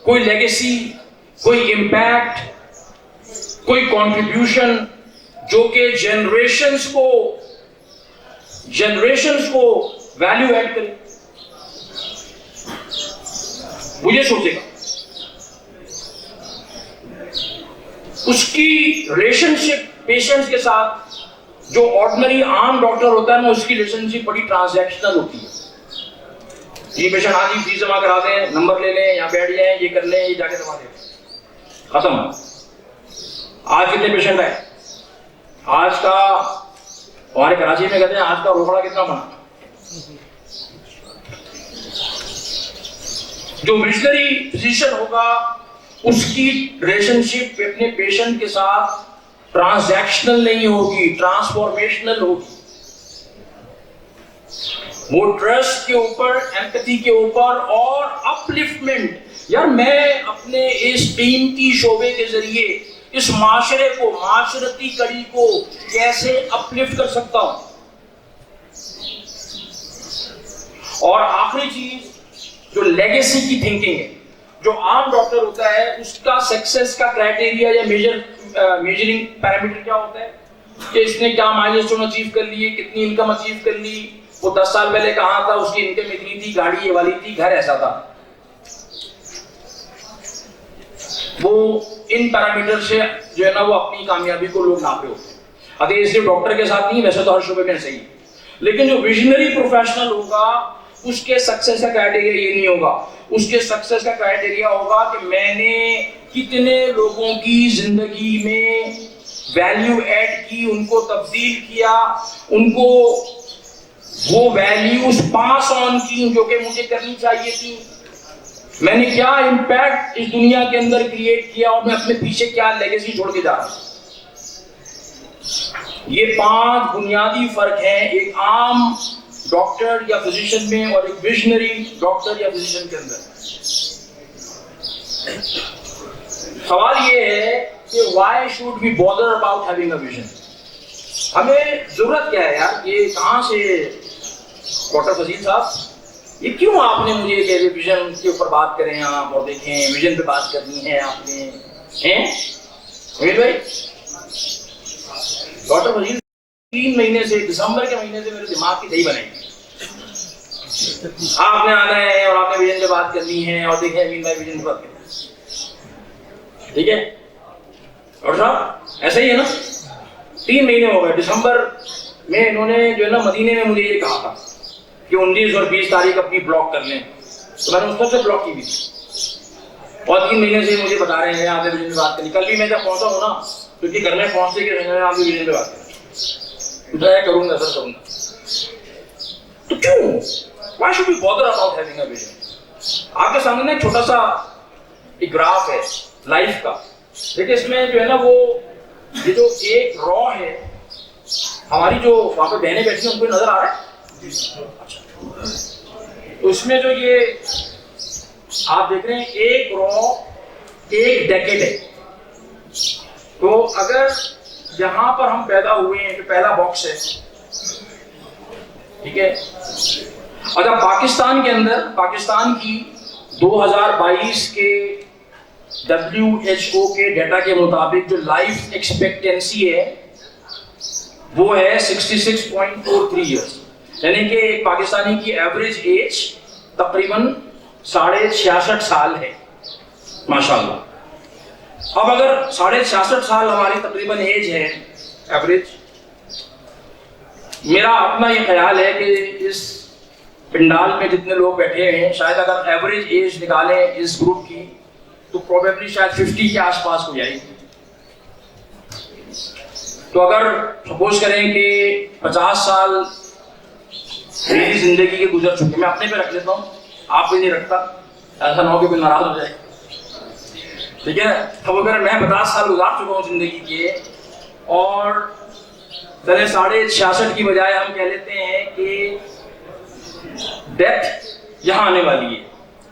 Speaker 2: کوئی لیگیسی، کوئی امپیکٹ، کوئی کنٹریبیوشن جو کہ جنریشنز کو ویلیو ایڈ کرے؟ وہ یہ سوچے گا. اس کی ریلیشن شپ پیشنٹس کے ساتھ جو آرڈنری عام ڈاکٹر ہوتا ہے نا، اس کی ریلیشن شپ بڑی ٹرانزیکشنل ہوتی ہے. یہ پیشنٹ آج ہی فیس جمع کرا دیں، نمبر لے لیں، یا بیٹھ جائیں، یہ کر لیں، یہ جا کے دوا دیں، ختم. آج کتنے پیشنٹ ہیں؟ آج کا ہمارے کراچی میں کہتے ہیں آج کا روکڑا کتنا بنا. جو ویژنری فزیشین ہوگا اس کی ریلیشن شپ اپنے پیشنٹ کے ساتھ ٹرانزیکشنل نہیں ہوگی، ٹرانسفارمیشنل ہوگی. وہ ٹرسٹ کے اوپر، ایمپتھی کے اوپر اور اپلفٹمنٹ. یار میں اپنے اس قیمتی شعبے کے ذریعے اس معاشرے کو، معاشرتی کڑی کو کیسے اپلفٹ کر سکتا ہوں. اور آخری چیز جو لیگیسی کی تھنکنگ ہے، جو عام ڈاکٹر ہوتا ہے اس کا سکسیس کا کرائٹیریا یا میجرنگ پیرامیٹر کیا ہوتا ہے کہ اس نے کیا مائلسٹون اچیو کر لیے، کتنی انکم اچیو کر لی، وہ 10 سال پہلے کہاں تھا، اس کی انکم اتنی تھی، گاڑی یہ والی تھی، گھر ایسا تھا. وہ ان پیرامیٹر سے جو ہے نا وہ اپنی کامیابی کو لوگ ناپے ہوتے ہیں. ابھی صرف ڈاکٹر کے ساتھ نہیں، ویسے تو ہر شعبے میں صحیح ہے، لیکن جو ویژنری پروفیشنل ہوگا اس کے سکسیس کا کرائٹیریا یہ نہیں ہوگا. اس کے سکسیس کا کرائٹیریا ہوگا کہ میں نے کتنے لوگوں کی زندگی میں ویلیو ایڈ کی، ان کو تبدیل کیا، ان کو وہ ویلیوز پاس آن کی جو کہ مجھے کرنی چاہیے تھی. میں نے کیا امپیکٹ اس دنیا کے اندر کریٹ کیا اور میں اپنے پیچھے کیا لیگیسی چھوڑ کے جا رہا ہوں. یہ 5 بنیادی فرق ہیں ایک عام ڈاکٹر یا فزیشین میں اور ایک ویژنری ڈاکٹر یا فزیشین کے اندر. سوال یہ ہے کہ why should we bother about having a vision؟ ہمیں ضرورت کیا ہے یار؟ یہ کہاں سے ڈاکٹر فضیل صاحب، یہ کیوں آپ نے مجھے کہ ویژن کے اوپر بات کریں آپ، اور دیکھیں ویژن پہ بات کرنی ہے آپ نے، ہیں امیر بھائی؟ ڈاکٹر فضیل 3 مہینے سے، دسمبر کے مہینے سے میرے دماغ کی دہی بنائی. آپ نے آنا ہے اور آپ نے ویژن پہ بات کرنی ہے، اور دیکھیں امین بھائی ویژن پہ بات کریں. ٹھیک ہے ڈاکٹر صاحب، ایسا ہی ہے نا. 3 مہینے ہو گئے. دسمبر میں انہوں نے جو ہے نا مدینے میں مجھے یہ کہا تھا کہ 19 اور 20 تاریخ اپنی بلاک کر لیں، تو میں نے اس سے بلاک کی بھی تھی. اور 3 مہینے سے مجھے بتا رہے ہیں آپ نے ویژن پہ بات کرنی. کل بھی میں جب پہنچا ہوں نا، کیونکہ گھر میں پہنچتے کہ آپ ویژن پہ بات کریں، ٹرائی کروں گا سر، کروں گا. تو کیوں why should we bother about having a vision؟ آپ کے سامنے ایک چھوٹا سا ایک گراف ہے لائف کا. دیکھیں اس میں جو ہے نا وہ یہ جو ایک را ہے، ہماری جو وہاں پہ بہنیں بیٹھی ہیں ان کو نظر آ رہا ہے؟ تو اس میں جو یہ آپ دیکھ رہے ہیں ایک را ایک ڈیکیڈ ہے. تو اگر یہاں پر ہم پیدا ہوئے ہیں، جو پہلا باکس ہے، ٹھیک ہے. اگر پاکستان کے اندر، پاکستان کی 2022 کے WHO کے ڈیٹا کے مطابق جو لائف ایکسپیکٹنسی ہے وہ ہے 66.43 ایئرس، یعنی کہ ایک پاکستانی کی ایوریج ایج تقریباً 66.5 سال ہے. ماشاءاللہ. اب اگر 66.5 سال ہماری تقریباً ایج ہے ایوریج، میرا اپنا یہ خیال ہے کہ اس پنڈال میں جتنے لوگ بیٹھے ہیں شاید اگر ایوریج ایج نکالیں اس گروپ کی تو پروبیبلی شاید 50 کے آس پاس ہو جائے گی. تو اگر سپوز کریں کہ 50 سال میری زندگی کے گزر چکے، میں اپنے پہ رکھ لیتا ہوں، آپ بھی نہیں رکھتا، ایسا نہ ہو کہ کوئی ناراض ہو جائے، ٹھیک ہے. اب اگر میں 50 سال گزار چکا ہوں زندگی کے، اور 66.5 کی بجائے ہم کہہ لیتے ہیں کہ ڈیتھ یہاں آنے والی ہے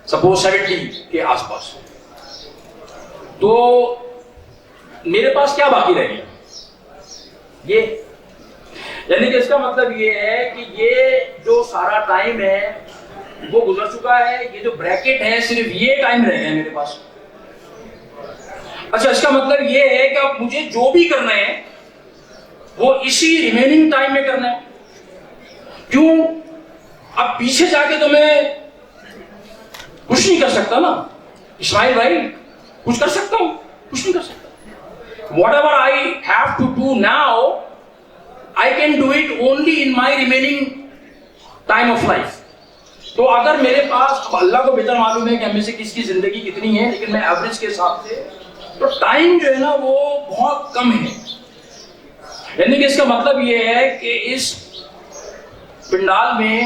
Speaker 2: سپوز 70 کے آس پاس، تو میرے پاس کیا باقی رہ گیا؟ یہ یعنی کہ اس کا مطلب یہ ہے کہ یہ جو سارا ٹائم ہے وہ گزر چکا ہے, یہ جو بریکٹ ہے صرف یہ ٹائم رہ گیا ہے میرے پاس. اچھا, اس کا مطلب یہ ہے کہ اب مجھے جو بھی کرنا ہے وہ اسی ریمیننگ ٹائم میں کرنا ہے. کیوں؟ اب پیچھے جا کے تو میں کچھ نہیں کر سکتا نا اسماعیل بھائی, کچھ کر سکتا ہوں؟ کچھ نہیں کر سکتا. Whatever I have to do now, I can do it only in my remaining time of life. تو اگر میرے پاس, اللہ کو بہتر معلوم ہے کہ ہم میں سے کس کی زندگی کتنی ہے, لیکن میں ایوریج کے حساب سے تو ٹائم جو ہے نا وہ بہت کم ہے. یعنی کہ اس کا مطلب یہ ہے کہ اس پنڈال میں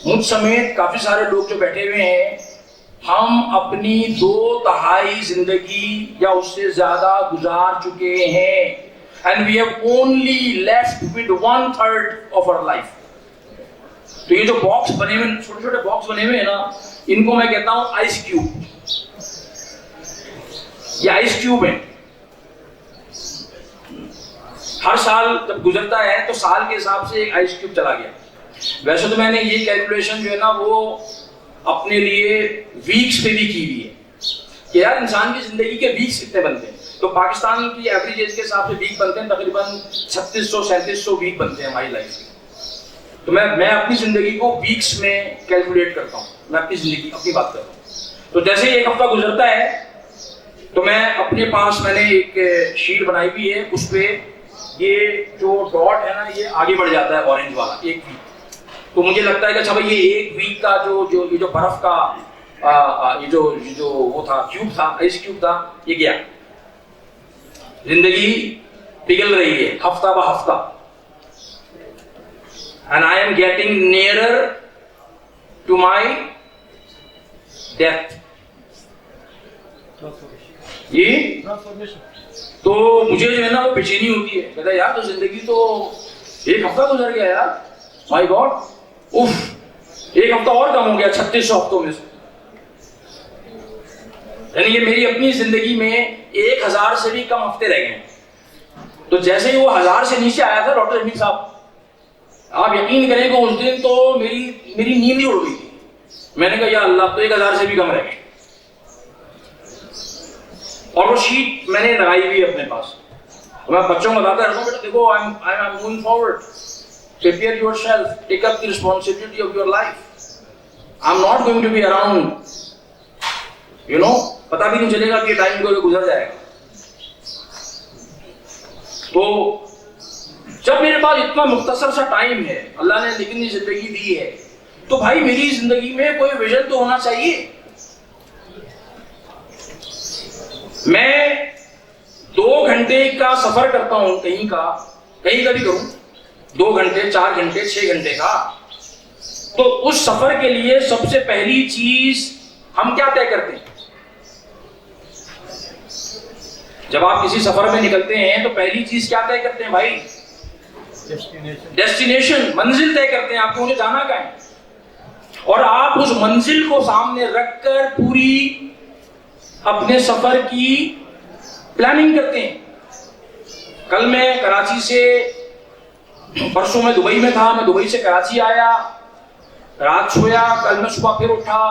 Speaker 2: مجھ سمیت کافی سارے لوگ جو بیٹھے ہوئے ہیں, ہم اپنی 2/3 زندگی یا اس سے زیادہ گزار چکے ہیں. And we have only left with 1/3 of our life. تو یہ جو باکس بنے ہوئے, چھوٹے چھوٹے باکس بنے ہوئے ہیں نا, ان کو میں کہتا ہوں آئس کیوب. یہ آئس کیوب ہے. ہر سال جب گزرتا ہے تو سال کے حساب سے ایک آئس کیوب چلا گیا. ویسے تو میں نے یہ کیلکولیشن جو ہے نا وہ اپنے لیے ویکس پہ بھی کی ہوئی ہے کہ یار انسان کی زندگی کے ویکس کتنے بنتے ہیں. تو پاکستان کی ایوریج ایج کے حساب سے ویک بنتے ہیں تقریباً 3600-3700 ویک بنتے ہیں ہماری لائف کے. تو میں اپنی زندگی کو ویکس میں کیلکولیٹ کرتا ہوں. میں اپنی زندگی اپنی بات کرتا ہوں. تو جیسے ایک ہفتہ گزرتا ہے تو میں اپنے پاس, میں نے ایک شیٹ بنائی ہوئی ہے, اس پہ یہ جو ڈاٹ ہے نا یہ آگے بڑھ جاتا ہے, اورنج والا, ایک ویک. تو مجھے لگتا ہے کہ اچھا بھائی یہ ایک ویک کا جو برف کا یہ جو وہ تھا, کیوب تھا, آئس کیوب تھا, یہ گیا. زندگی پگھل رہی ہے ہفتہ بہ ہفتہ. And I am getting nearer to my death. یہ تو مجھے جو ہے نا وہ بے چینی ہوتی ہے. کہتا ہے یار تو زندگی تو ایک ہفتہ گزر گیا یار, مائی گاڈ, اف, ایک ہفتہ اور کم ہو گیا 3600 ہفتوں میں سے. یعنی کہ میری اپنی زندگی میں 1000 سے بھی کم ہفتے رہ گئے. تو جیسے ہی وہ 1000 سے نیچے آیا تھا ڈاکٹر حمید صاحب, آپ یقین کریں کہ اس دن تو میری نیند ہی اڑ گئی تھی. میں نے کہا یا اللہ, تو 1000 سے بھی کم رہ گئے. اور وہ شیٹ میں نے لگائی ہوئی اپنے پاس. میں بچوں کو بتاتا رہتا ہوں, بیٹا دیکھو I am moving forward. Prepare yourself. Take up the responsibility of your life. I'm not going to be around. You know, پتہ بھی نہیں چلے گا کہ ٹائم کو گزر جائے گا. تو جب میرے پاس اتنا مختصر سا ٹائم ہے, اللہ نے لیکن یہ زندگی دی ہے, تو بھائی میری زندگی میں کوئی ویژن تو ہونا چاہیے. میں 2 گھنٹے کا سفر کرتا ہوں کہیں کا بھی کروں, 2 گھنٹے 4 گھنٹے 6 گھنٹے کا, تو اس سفر کے لیے سب سے پہلی چیز ہم کیا طے کرتے ہیں؟ جب آپ کسی سفر میں نکلتے ہیں تو پہلی چیز کیا طے کرتے ہیں بھائی؟ ڈیسٹینیشن, منزل طے کرتے ہیں آپ کو, مجھے جانا کہاں ہے. اور آپ اس منزل کو سامنے رکھ کر پوری اپنے سفر کی پلاننگ کرتے ہیں. کل میں کراچی سے, پرسوں میں دبئی میں تھا, میں دبئی سے کراچی آیا, رات سویا, کل میں صبح پھر اٹھا,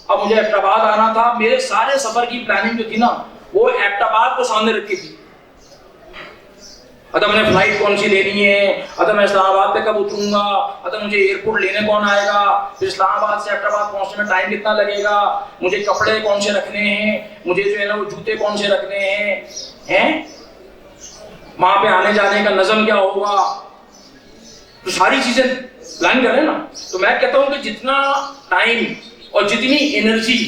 Speaker 2: اب مجھے ایبٹ آباد آنا تھا. میرے سارے سفر کی پلاننگ جو تھی نا وہ ایبٹ آباد کو سامنے رکھی تھی. اچھا میں نے فلائٹ کون سی لینی ہے, اچھا میں اسلام آباد پہ کب اتروں گا, اچھا مجھے ایئرپورٹ لینے کون آئے گا, پھر اسلام آباد سے ایبٹ آباد پہنچنے میں ٹائم کتنا لگے گا, مجھے کپڑے کون سے رکھنے ہیں, مجھے جو ہے نا وہ جوتے کون سے رکھنے ہیں, وہاں پہ آنے جانے کا نظم کیا ہوگا, تو ساری چیزیں پلان کر رہے ہیں نا. تو میں کہتا ہوں کہ جتنا ٹائم اور جتنی انرجی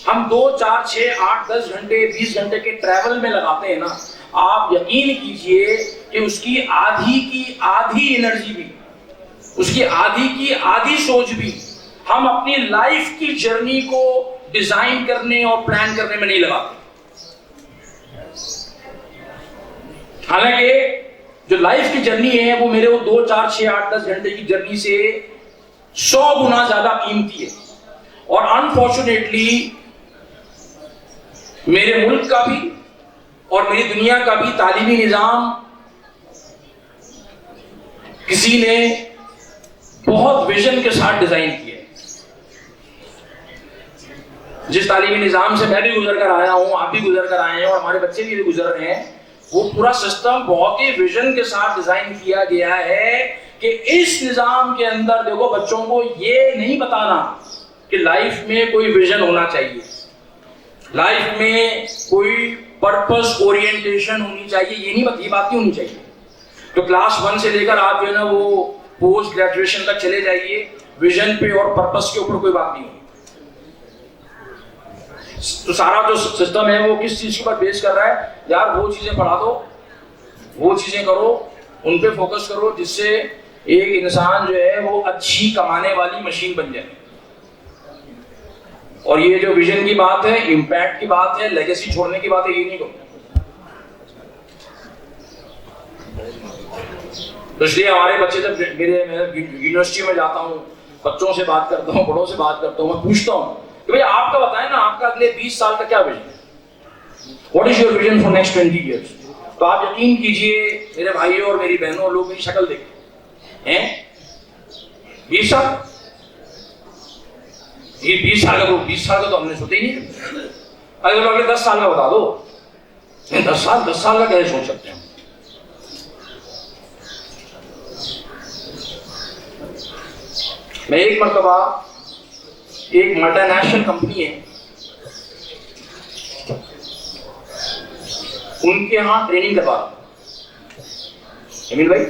Speaker 2: ہم 2, 4, 6, 8, 10 گھنٹے 20 گھنٹے کے ٹریول میں لگاتے ہیں نا, آپ یقین کیجئے کہ اس کی آدھی انرجی بھی, اس کی آدھی سوچ بھی ہم اپنی لائف کی جرنی کو ڈیزائن کرنے اور پلان کرنے میں نہیں لگاتے. حالانکہ جو لائف کی جرنی ہے وہ میرے 2, 4, 6, 8, 10 گھنٹے کی جرنی سے 100 گنا زیادہ قیمتی ہے. اور انفارچونیٹلی میرے ملک کا بھی اور میری دنیا کا بھی تعلیمی نظام کسی نے بہت ویژن کے ساتھ ڈیزائن کیا ہے. جس تعلیمی نظام سے میں بھی گزر کر آیا ہوں, آپ بھی گزر کر آئے ہیں, اور ہمارے بچے بھی گزر رہے ہیں, وہ پورا سسٹم بہت ہی ویژن کے ساتھ ڈیزائن کیا گیا ہے کہ اس نظام کے اندر دیکھو بچوں کو یہ نہیں بتانا کہ لائف میں کوئی ویژن ہونا چاہیے, لائف میں کوئی پرپس اورینٹیشن ہونی چاہیے, یہ بات نہیں ہونی چاہیے. تو کلاس 1 سے لے کر آپ جو ہے نا وہ پوسٹ گریجویشن تک چلے جائیے, ویژن پہ اور پرپس کے اوپر کوئی بات نہیں ہوگی. تو سارا جو سسٹم ہے وہ کس چیز کے اوپر بیس کر رہا ہے, یار وہ چیزیں پڑھا دو, وہ چیزیں کرو, ان پہ فوکس کرو, جس سے ایک انسان جو ہے وہ اچھی کمانے والی مشین بن جائے. اور یہ جو ویژن کی بات ہے, امپیکٹ کی بات ہے, لیگیسی چھوڑنے کی بات ہے, یہ نہیں کرو. تو اس لیے ہمارے بچے جب میں یونیورسٹی میں جاتا ہوں, بچوں سے بات کرتا ہوں, بڑوں سے بات کرتا ہوں, میں پوچھتا ہوں کہ بھئی آپ کا بتائیں نا, آپ کا اگلے 20 سال کا کیا ویژن ہے, what is your vision for next 20 years. تو آپ یقین کیجئے میرے بھائیوں اور میری بہنوں, لوگ میری شکل دیکھتے ہیں 20 سال, یہ 20 سال کا تو ہم نے سوچا ہی نہیں. اگر اگلے 10 سال کا بتا دو, 10 سال کا کیسے سوچ سکتے ہیں. میں ایک مرتبہ ایک ملٹی نیشنل کمپنی ہے, ان کے ہاں ٹریننگ کروا رہا تھا, امین بھائی.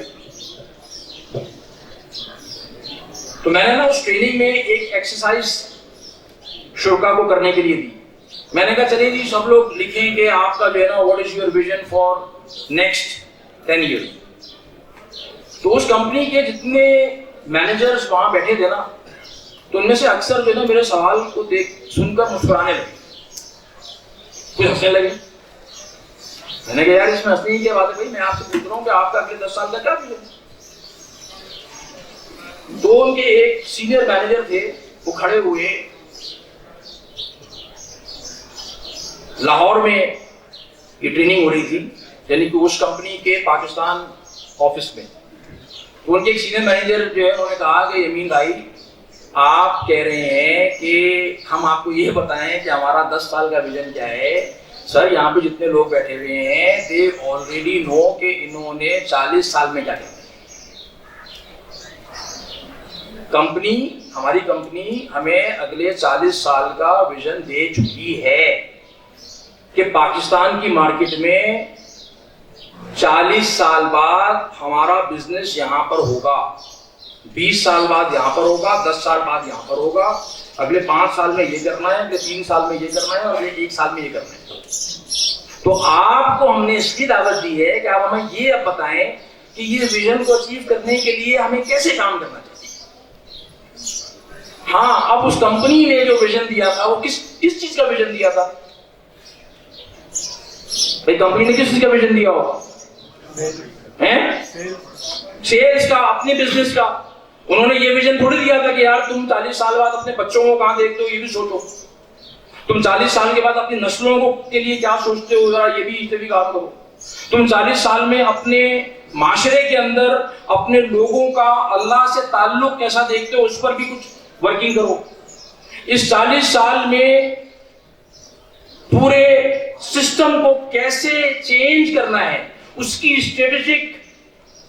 Speaker 2: تو میں نے نا اس ٹریننگ میں ایک ایکسرسائز شرکا کو کرنے کے لیے دی. میں نے کہا چلیے جی سب لوگ لکھیں کہ آپ کا جو ہے نا what is your vision for next 10 years. تو اس کمپنی کے جتنے مینیجرز وہاں بیٹھے تھے نا, تو ان میں سے اکثر جو ہے نا میرے سوال کو سن کر مسکرانے لگے, کچھ ہنسنے لگے. میں نے کہا یار اس میں ہنسنے کی کیا بات ہے بھائی, میں آپ سے پوچھ رہا ہوں کہ آپ کا اگلے 10 سال کا کیا ویژن. تو ان کے ایک سینئر مینیجر تھے, وہ کھڑے ہوئے, لاہور میں یہ ٹریننگ ہو رہی تھی, یعنی کہ اس کمپنی کے پاکستان آفس میں. تو ان کے ایک سینئر مینیجر جو ہے انہوں نے کہا کہ یمین بھائی آپ کہہ رہے ہیں کہ ہم آپ کو یہ بتائیں کہ ہمارا 10 سال کا ویژن کیا ہے. سر یہاں پہ جتنے لوگ بیٹھے ہوئے ہیں دے آلریڈی نو کہ انہوں نے 40 سال میں کیا کرنا ہے. ہماری کمپنی ہمیں اگلے 40 سال کا ویژن دے چکی ہے کہ پاکستان کی مارکیٹ میں 40 سال بعد ہمارا بزنس یہاں پر ہوگا, 20 سال بعد یہاں پر ہوگا, 10 سال بعد یہاں پر ہوگا, اگلے 5 سال میں یہ کرنا ہے, اگلے 3 سال میں یہ کرنا ہے, اور اگلے 1 سال میں یہ کرنا ہے. تو آپ کو ہم نے اس کی دعوت دی ہے کہ آپ ہمیں یہ اب بتائیں کہ یہ ویژن کو اچیو کرنے کے لیے ہمیں کیسے کام کرنا چاہیے. ہاں, اب اس کمپنی نے جو ویژن دیا تھا وہ کس چیز کا ویژن دیا تھا بھائی, کمپنی نے کس چیز کا ویژن دیا ہوگا, سیلز کا, اپنے بزنس کا. انہوں نے یہ ویژن تھوڑی دیا تھا کہ یار تم 40 سال بعد اپنے بچوں کو کہاں دیکھتے ہو یہ بھی سوچو, تم 40 سال کے بعد اپنی نسلوں کو کے لیے کیا سوچتے ہو ذرا یہ بھی کام کرو. تم 40 سال میں اپنے معاشرے کے اندر اپنے لوگوں کا اللہ سے تعلق کیسا دیکھتے ہو اس پر بھی کچھ ورکنگ کرو. اس 40 سال میں پورے سسٹم کو کیسے چینج کرنا ہے, اس کی اسٹریٹجک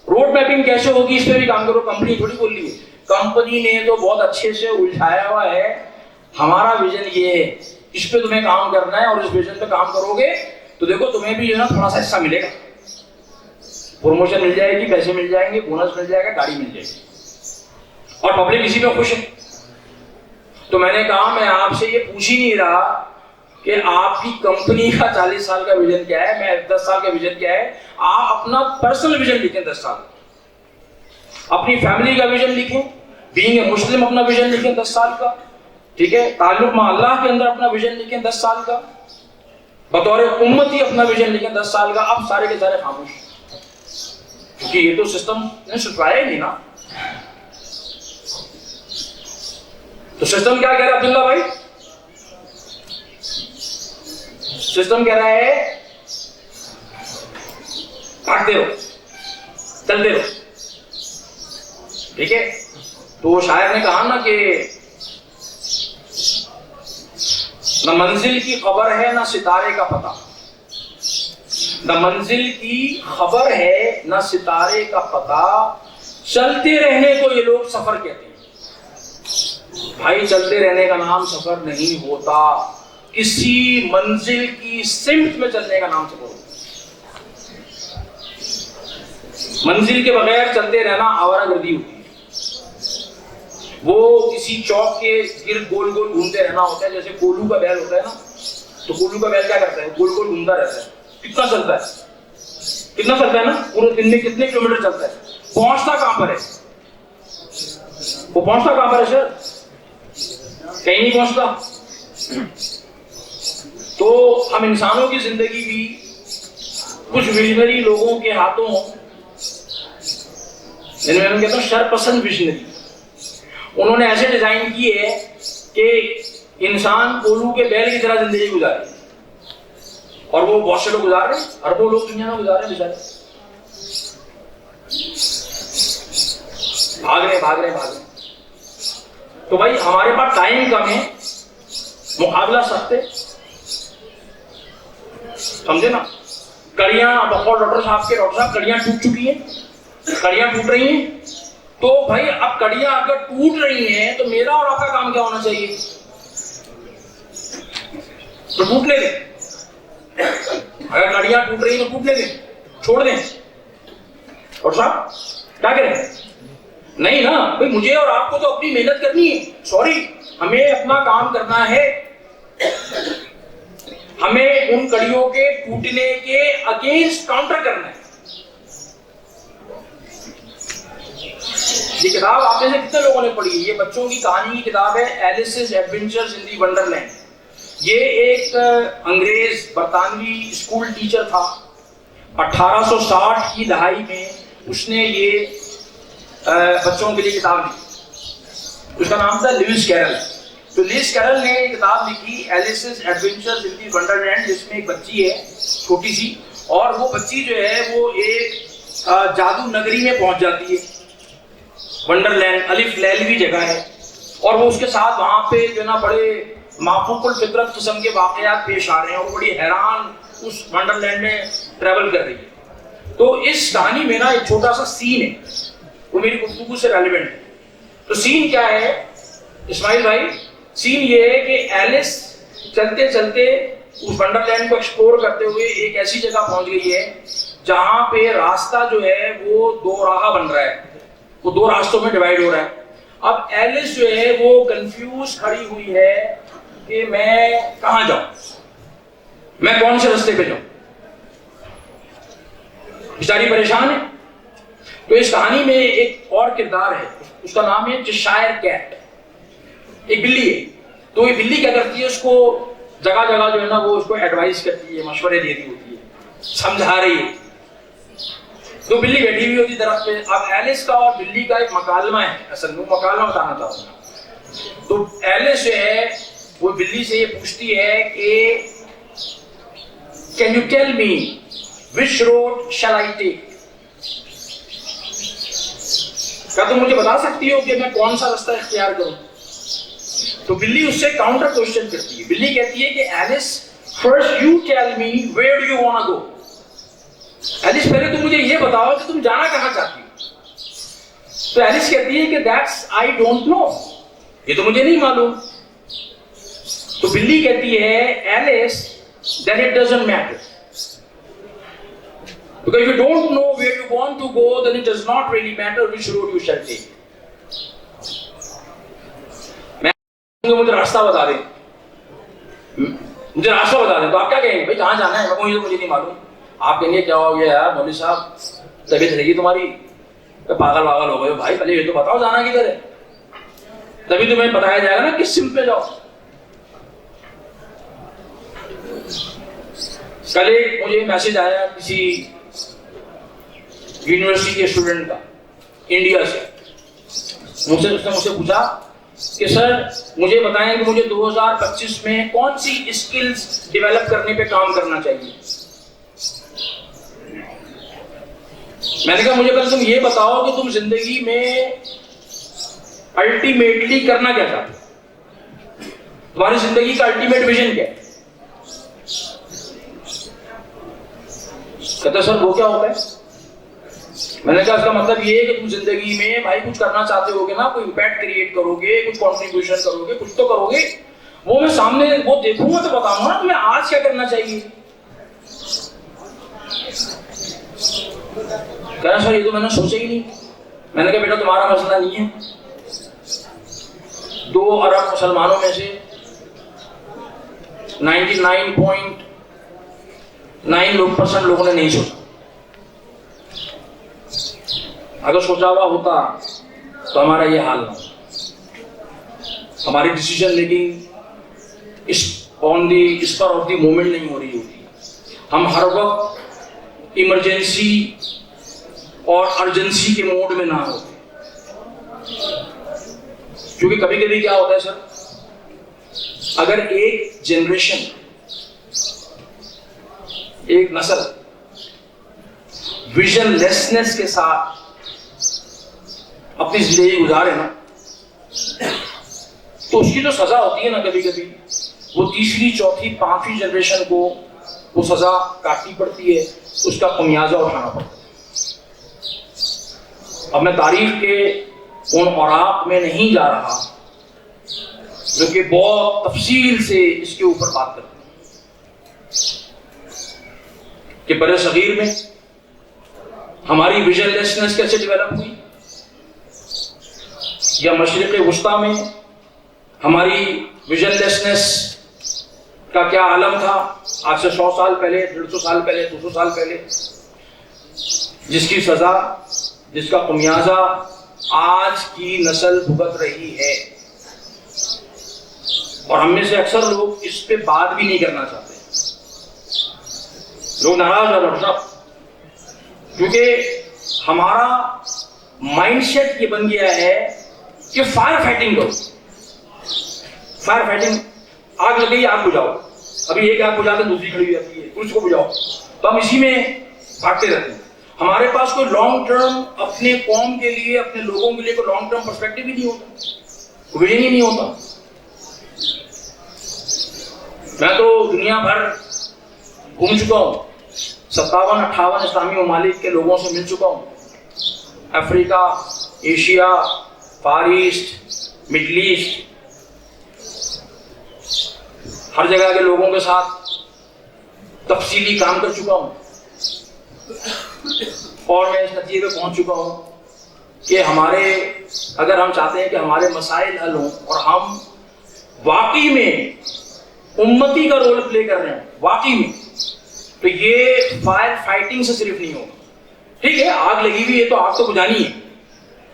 Speaker 2: روڈ میپنگ کیسے ہوگی, اس پہ بھی کام کرو. کمپنی تھوڑی بول رہی ہے, کمپنی نے تو بہت اچھے سے الجھایا ہوا ہے ہمارا ویژن یہ ہے, اس پہ تمہیں کام کرنا ہے, اور اس ویژن پہ کام کرو گے تو دیکھو تمہیں بھی جو ہے نا تھوڑا سا حصہ ملے گا, پروموشن مل جائے گی, پیسے مل جائیں گے, بونس مل جائے گا, گاڑی مل جائے گی, اور پبلک اسی میں خوش ہے. تو میں نے کہا میں آپ سے یہ پوچھ ہی نہیں رہا کہ آپ کی کمپنی کا 40 سال کا ویژن کیا ہے, میں 10 سال کا ویژن کیا ہے. آپ اپنا پرسنل ویژن لکھیں 10 سال, اپنی فیملی کا ویژن لکھیں, بینگ اے مسلم اپنا ویژن لکھیں 10 سال کا, ٹھیک ہے, تعلق مع اللہ کے اندر اپنا ویژن لکھیں 10 سال کا, بطور امتی اپنا ویژن لکھیں 10 سال کا. اب سارے کے سارے خاموش, کیونکہ یہ تو سسٹم نے سٹوایا ہی نہیں نا. تو سسٹم کیا کہہ رہا ہے عبداللہ بھائی, سسٹم کہہ رہا ہے کاٹتے رہو, چلتے رہو, ٹھیک ہے. تو شاعر نے کہا نا کہ نہ منزل کی خبر ہے نہ ستارے کا پتہ، نہ منزل کی خبر ہے نہ ستارے کا پتہ، چلتے رہنے کو یہ لوگ سفر کہتے ہیں. بھائی چلتے رہنے کا نام سفر نہیں ہوتا، کسی منزل کی سمت میں چلنے کا نام سفر ہوتا. منزل کے بغیر چلتے رہنا آوارہ گردی ہوتی ہے. وہ کسی چوک کے گرد گول گول گھومتے رہنا ہوتا ہے. جیسے کولو کا بیل ہوتا ہے نا، تو کولو کا بیل کیا کرتا ہے؟ گول گول گھومتا رہتا ہے. کتنا چلتا ہے نا، پورے دن میں کتنے کلومیٹر چلتا ہے. پہنچتا کہاں پر ہے وہ؟ پہنچتا کہاں پر ہے سر؟ کہیں نہیں پہنچتا. تو ہم انسانوں کی زندگی بھی کچھ ویژنری لوگوں کے ہاتھوں، میں کہتا ہوں شر پسند ویژنری، انہوں نے ایسے ڈیزائن کی ہے کہ انسان کولو کے بیل کی طرح زندگی گزارے. اور وہ بہت سے لوگ گزار رہے ہیں، اربوں لوگ دنیا میں گزار رہے ہیں بیچارے. بھاگ رہے. تو بھائی ہمارے پاس ٹائم کم ہے، مقابلہ سخت ہے، سمجھے نا. کڑیاں بقول ڈاکٹر صاحب کڑیاں ٹوٹ چکی ہیں، کڑیاں ٹوٹ رہی ہیں. تو بھائی اب کڑیاں اگر ٹوٹ رہی ہیں تو میرا اور آپ کا کام کیا ہونا چاہیے؟ تو ٹوٹنے دیں. اگر کڑیاں ٹوٹ رہی ہیں تو ٹوٹنے دیں، چھوڑ دیں. اور صاحب کیا کریں؟ نہیں نا بھائی، مجھے اور آپ کو تو اپنی محنت کرنی ہے. سوری، ہمیں اپنا کام کرنا ہے. ہمیں ان کڑیوں کے ٹوٹنے کے اگینسٹ کاؤنٹر کرنا ہے. یہ کتاب آپ میں سے کتنے لوگوں نے پڑھی ہے؟ یہ بچوں کی کہانی کی کتاب ہے، ایلسز ایڈونچرز ان دی ونڈرلینڈ. یہ ایک انگریز برطانوی اسکول ٹیچر تھا. 1860 کی دہائی میں اس نے یہ بچوں کے لیے کتاب لکھی. اس کا نام تھا لیوس کیرل. تو لیوس کیرل نے یہ کتاب لکھی ایلسز ایڈونچرز ان دی ونڈرلینڈ، جس میں ایک بچی ہے چھوٹی سی، اور وہ بچی جو ہے وہ ایک جادو نگری میں پہنچ جاتی ہے. ونڈرلینڈ الف لیلوی جگہ ہے، اور وہ اس کے ساتھ وہاں پہ جو ہے نا بڑے مافوق الفطرت قسم کے واقعات پیش آ رہے ہیں، اور وہ بڑی حیران اس ونڈرلینڈ میں ٹریول کر رہی ہے. تو اس کہانی میں نا ایک چھوٹا سا سین ہے، وہ میری گفتگو سے ریلیونٹ ہے. تو سین کیا ہے اسماعیل بھائی؟ سین یہ ہے کہ ایلس چلتے چلتے اس ونڈرلینڈ کو ایکسپلور کرتے ہوئے ایک ایسی جگہ پہنچ گئی ہے جہاں پہ راستہ جو ہے وہ دو راہ بن رہا ہے، وہ دو راستوں میں ڈیوائیڈ ہو رہا ہے. اب ایلس جو ہے وہ کنفیوز کھڑی ہوئی ہے کہ میں کہاں جاؤں، میں کون سے راستے پہ جاؤں. بیچاری پریشان ہے. تو اس کہانی میں ایک اور کردار ہے، اس کا نام ہے چشائر کیٹ. ایک بلی ہے. تو یہ بلی کیا کرتی ہے، اس کو جگہ جگہ جو ہے نا وہ اس کو ایڈوائز کرتی ہے، مشورے دیتی ہوتی ہے، سمجھا رہی ہے. تو بلی بیٹھی ہوئی ہوتی درخت پہ. اب ایلس کا اور بلی کا ایک مکالمہ ہے، اصل میں مکالمہ بتانا چاہوں گا. تو ایلس جو ہے وہ بلی سے یہ پوچھتی ہے کہ can you tell me which road shall I take? کیا تم مجھے بتا سکتی ہو کہ میں کون سا راستہ اختیار کروں؟ تو بلی اس سے کاؤنٹر کوشچن کرتی ہے. بلی کہتی ہے کہ Alice first you tell me where do you want to go. Alice پہلے تم مجھے یہ بتاؤ کہ تم جانا کہاں چاہتی ہو. تو ایلس کہتی ہے کہ دیٹس آئی ڈونٹ نو، یہ تو مجھے نہیں معلوم. تو بلی کہتی ہے else then it doesn't matter, because if you don't know where you want to go, then it does not really matter which road you shall take. مجھے راستہ بتا دیں، مجھے راستہ بتا دیں. تو آپ کیا کہیں گے؟ بھائی کہاں جانا ہے؟ میں مجھے نہیں معلوم. آپ کہیں گے کیا ہو گیا یار مولوی صاحب، طبیعت رہی تمہاری، پاگل واگل ہو گئے بھائی، پہلے یہ تو بتاؤ جانا کدھر ہے، تبھی تمہیں بتایا جائے گا نا کس سمت پہ جاؤ. کل ایک مجھے میسج آیا کسی یونیورسٹی کے اسٹوڈنٹ کا انڈیا سے. اس نے مجھ سے پوچھا کہ سر مجھے بتائیں کہ مجھے 2025 میں کون سی اسکلز ڈیولپ کرنے پہ کام کرنا چاہیے. میں نے کہا مجھے پہلے تم یہ بتاؤ کہ تم زندگی میں الٹیمیٹلی کرنا کیا چاہتے ہو؟ تمہاری زندگی کا الٹیمیٹ ویژن کیا ہے؟ کہتے سر وہ کیا ہوتا ہے؟ میں نے کہا اس کا مطلب یہ ہے کہ تم زندگی میں بھائی کچھ کرنا چاہتے ہو گے نا، کوئی امپیکٹ کریٹ کرو گے، کچھ کنٹریبیوشن کرو گے، کچھ تو کرو گے، وہ میں سامنے وہ دیکھوں گا تو بتاؤں گا نا تمہیں آج کیا کرنا چاہیے۔ کہہ رہا سر یہ تو میں نے سوچا ہی نہیں۔ میں نے کہا بیٹا تمہارا مسئلہ نہیں ہے، 2 ارب مسلمانوں میں سے 99.9% لوگوں نے نہیں سوچا۔ اگر سوچا ہوا ہوتا تو ہمارا یہ حال نہ ہوتا۔ ہماری ڈیسیژن میکنگ اس پر آف دی مومنٹ نہیں ہو رہی ہوتی۔ ہم ہر وقت ایمرجنسی اور ارجنسی کے موڈ میں نہ ہوتے، کیونکہ کبھی کبھی کیا ہوتا ہے سر، اگر ایک جنریشن، ایک نسل ویژن لیسنس کے ساتھ اپنی زندگی گزارے نا، تو اس کی جو سزا ہوتی ہے نا کبھی کبھی وہ تیسری، چوتھی، پانچویں جنریشن کو وہ سزا کاٹنی پڑتی ہے، اس کا خمیازہ اٹھانا پڑتا ہے۔ اب میں تاریخ کے ان اوراق میں نہیں جا رہا جو کہ بہت تفصیل سے اس کے اوپر بات کرتے ہیں کہ بر صغیر میں ہماری ویژن لیسنس کیسے ڈیولپ ہوئی، یا مشرق وسطیٰ میں ہماری ویژن لیسنس کا کیا عالم تھا آج سے 100 سال پہلے، 150 سال پہلے، 200 سال پہلے، جس کی سزا، جس کا خمیازہ آج کی نسل بھگت رہی ہے۔ اور ہم میں سے اکثر لوگ اس پہ بات بھی نہیں کرنا چاہتے، لوگ ناراض ہیں ڈاکٹر صاحب، کیونکہ ہمارا مائنڈ سیٹ یہ بن گیا ہے کہ فائر فائٹنگ کرو، فائر فائٹنگ، آگ لگ گئی آگ بجھاؤ، ابھی ایک آگ بجھا کے دوسری کھڑی ہو جاتی ہے، اس کو بجھاؤ، تو ہم اسی میں بھاگتے رہتے ہیں۔ ہمارے پاس کوئی لانگ ٹرم اپنے قوم کے لیے، اپنے لوگوں کے لیے کوئی لانگ ٹرم پرسپیکٹو ہی نہیں ہوتا، ویژن ہی نہیں ہوتا۔ میں تو دنیا بھر گھوم چکا ہوں، 57-58 اسلامی ممالک کے لوگوں سے مل چکا ہوں، افریقہ، ایشیا، فار ایسٹ، مڈل ایسٹ، ہر جگہ کے لوگوں کے ساتھ تفصیلی کام کر چکا ہوں، اور میں اس نتیجے پہ پہنچ چکا ہوں کہ اگر ہم چاہتے ہیں کہ ہمارے مسائل حل ہوں اور ہم واقعی میں امتی کا رول پلے کر رہے ہیں واقعی میں، تو یہ فائر فائٹنگ سے صرف نہیں ہوگا۔ ٹھیک ہے آگ لگی ہوئی ہے تو آگ تو بجھانی ہے،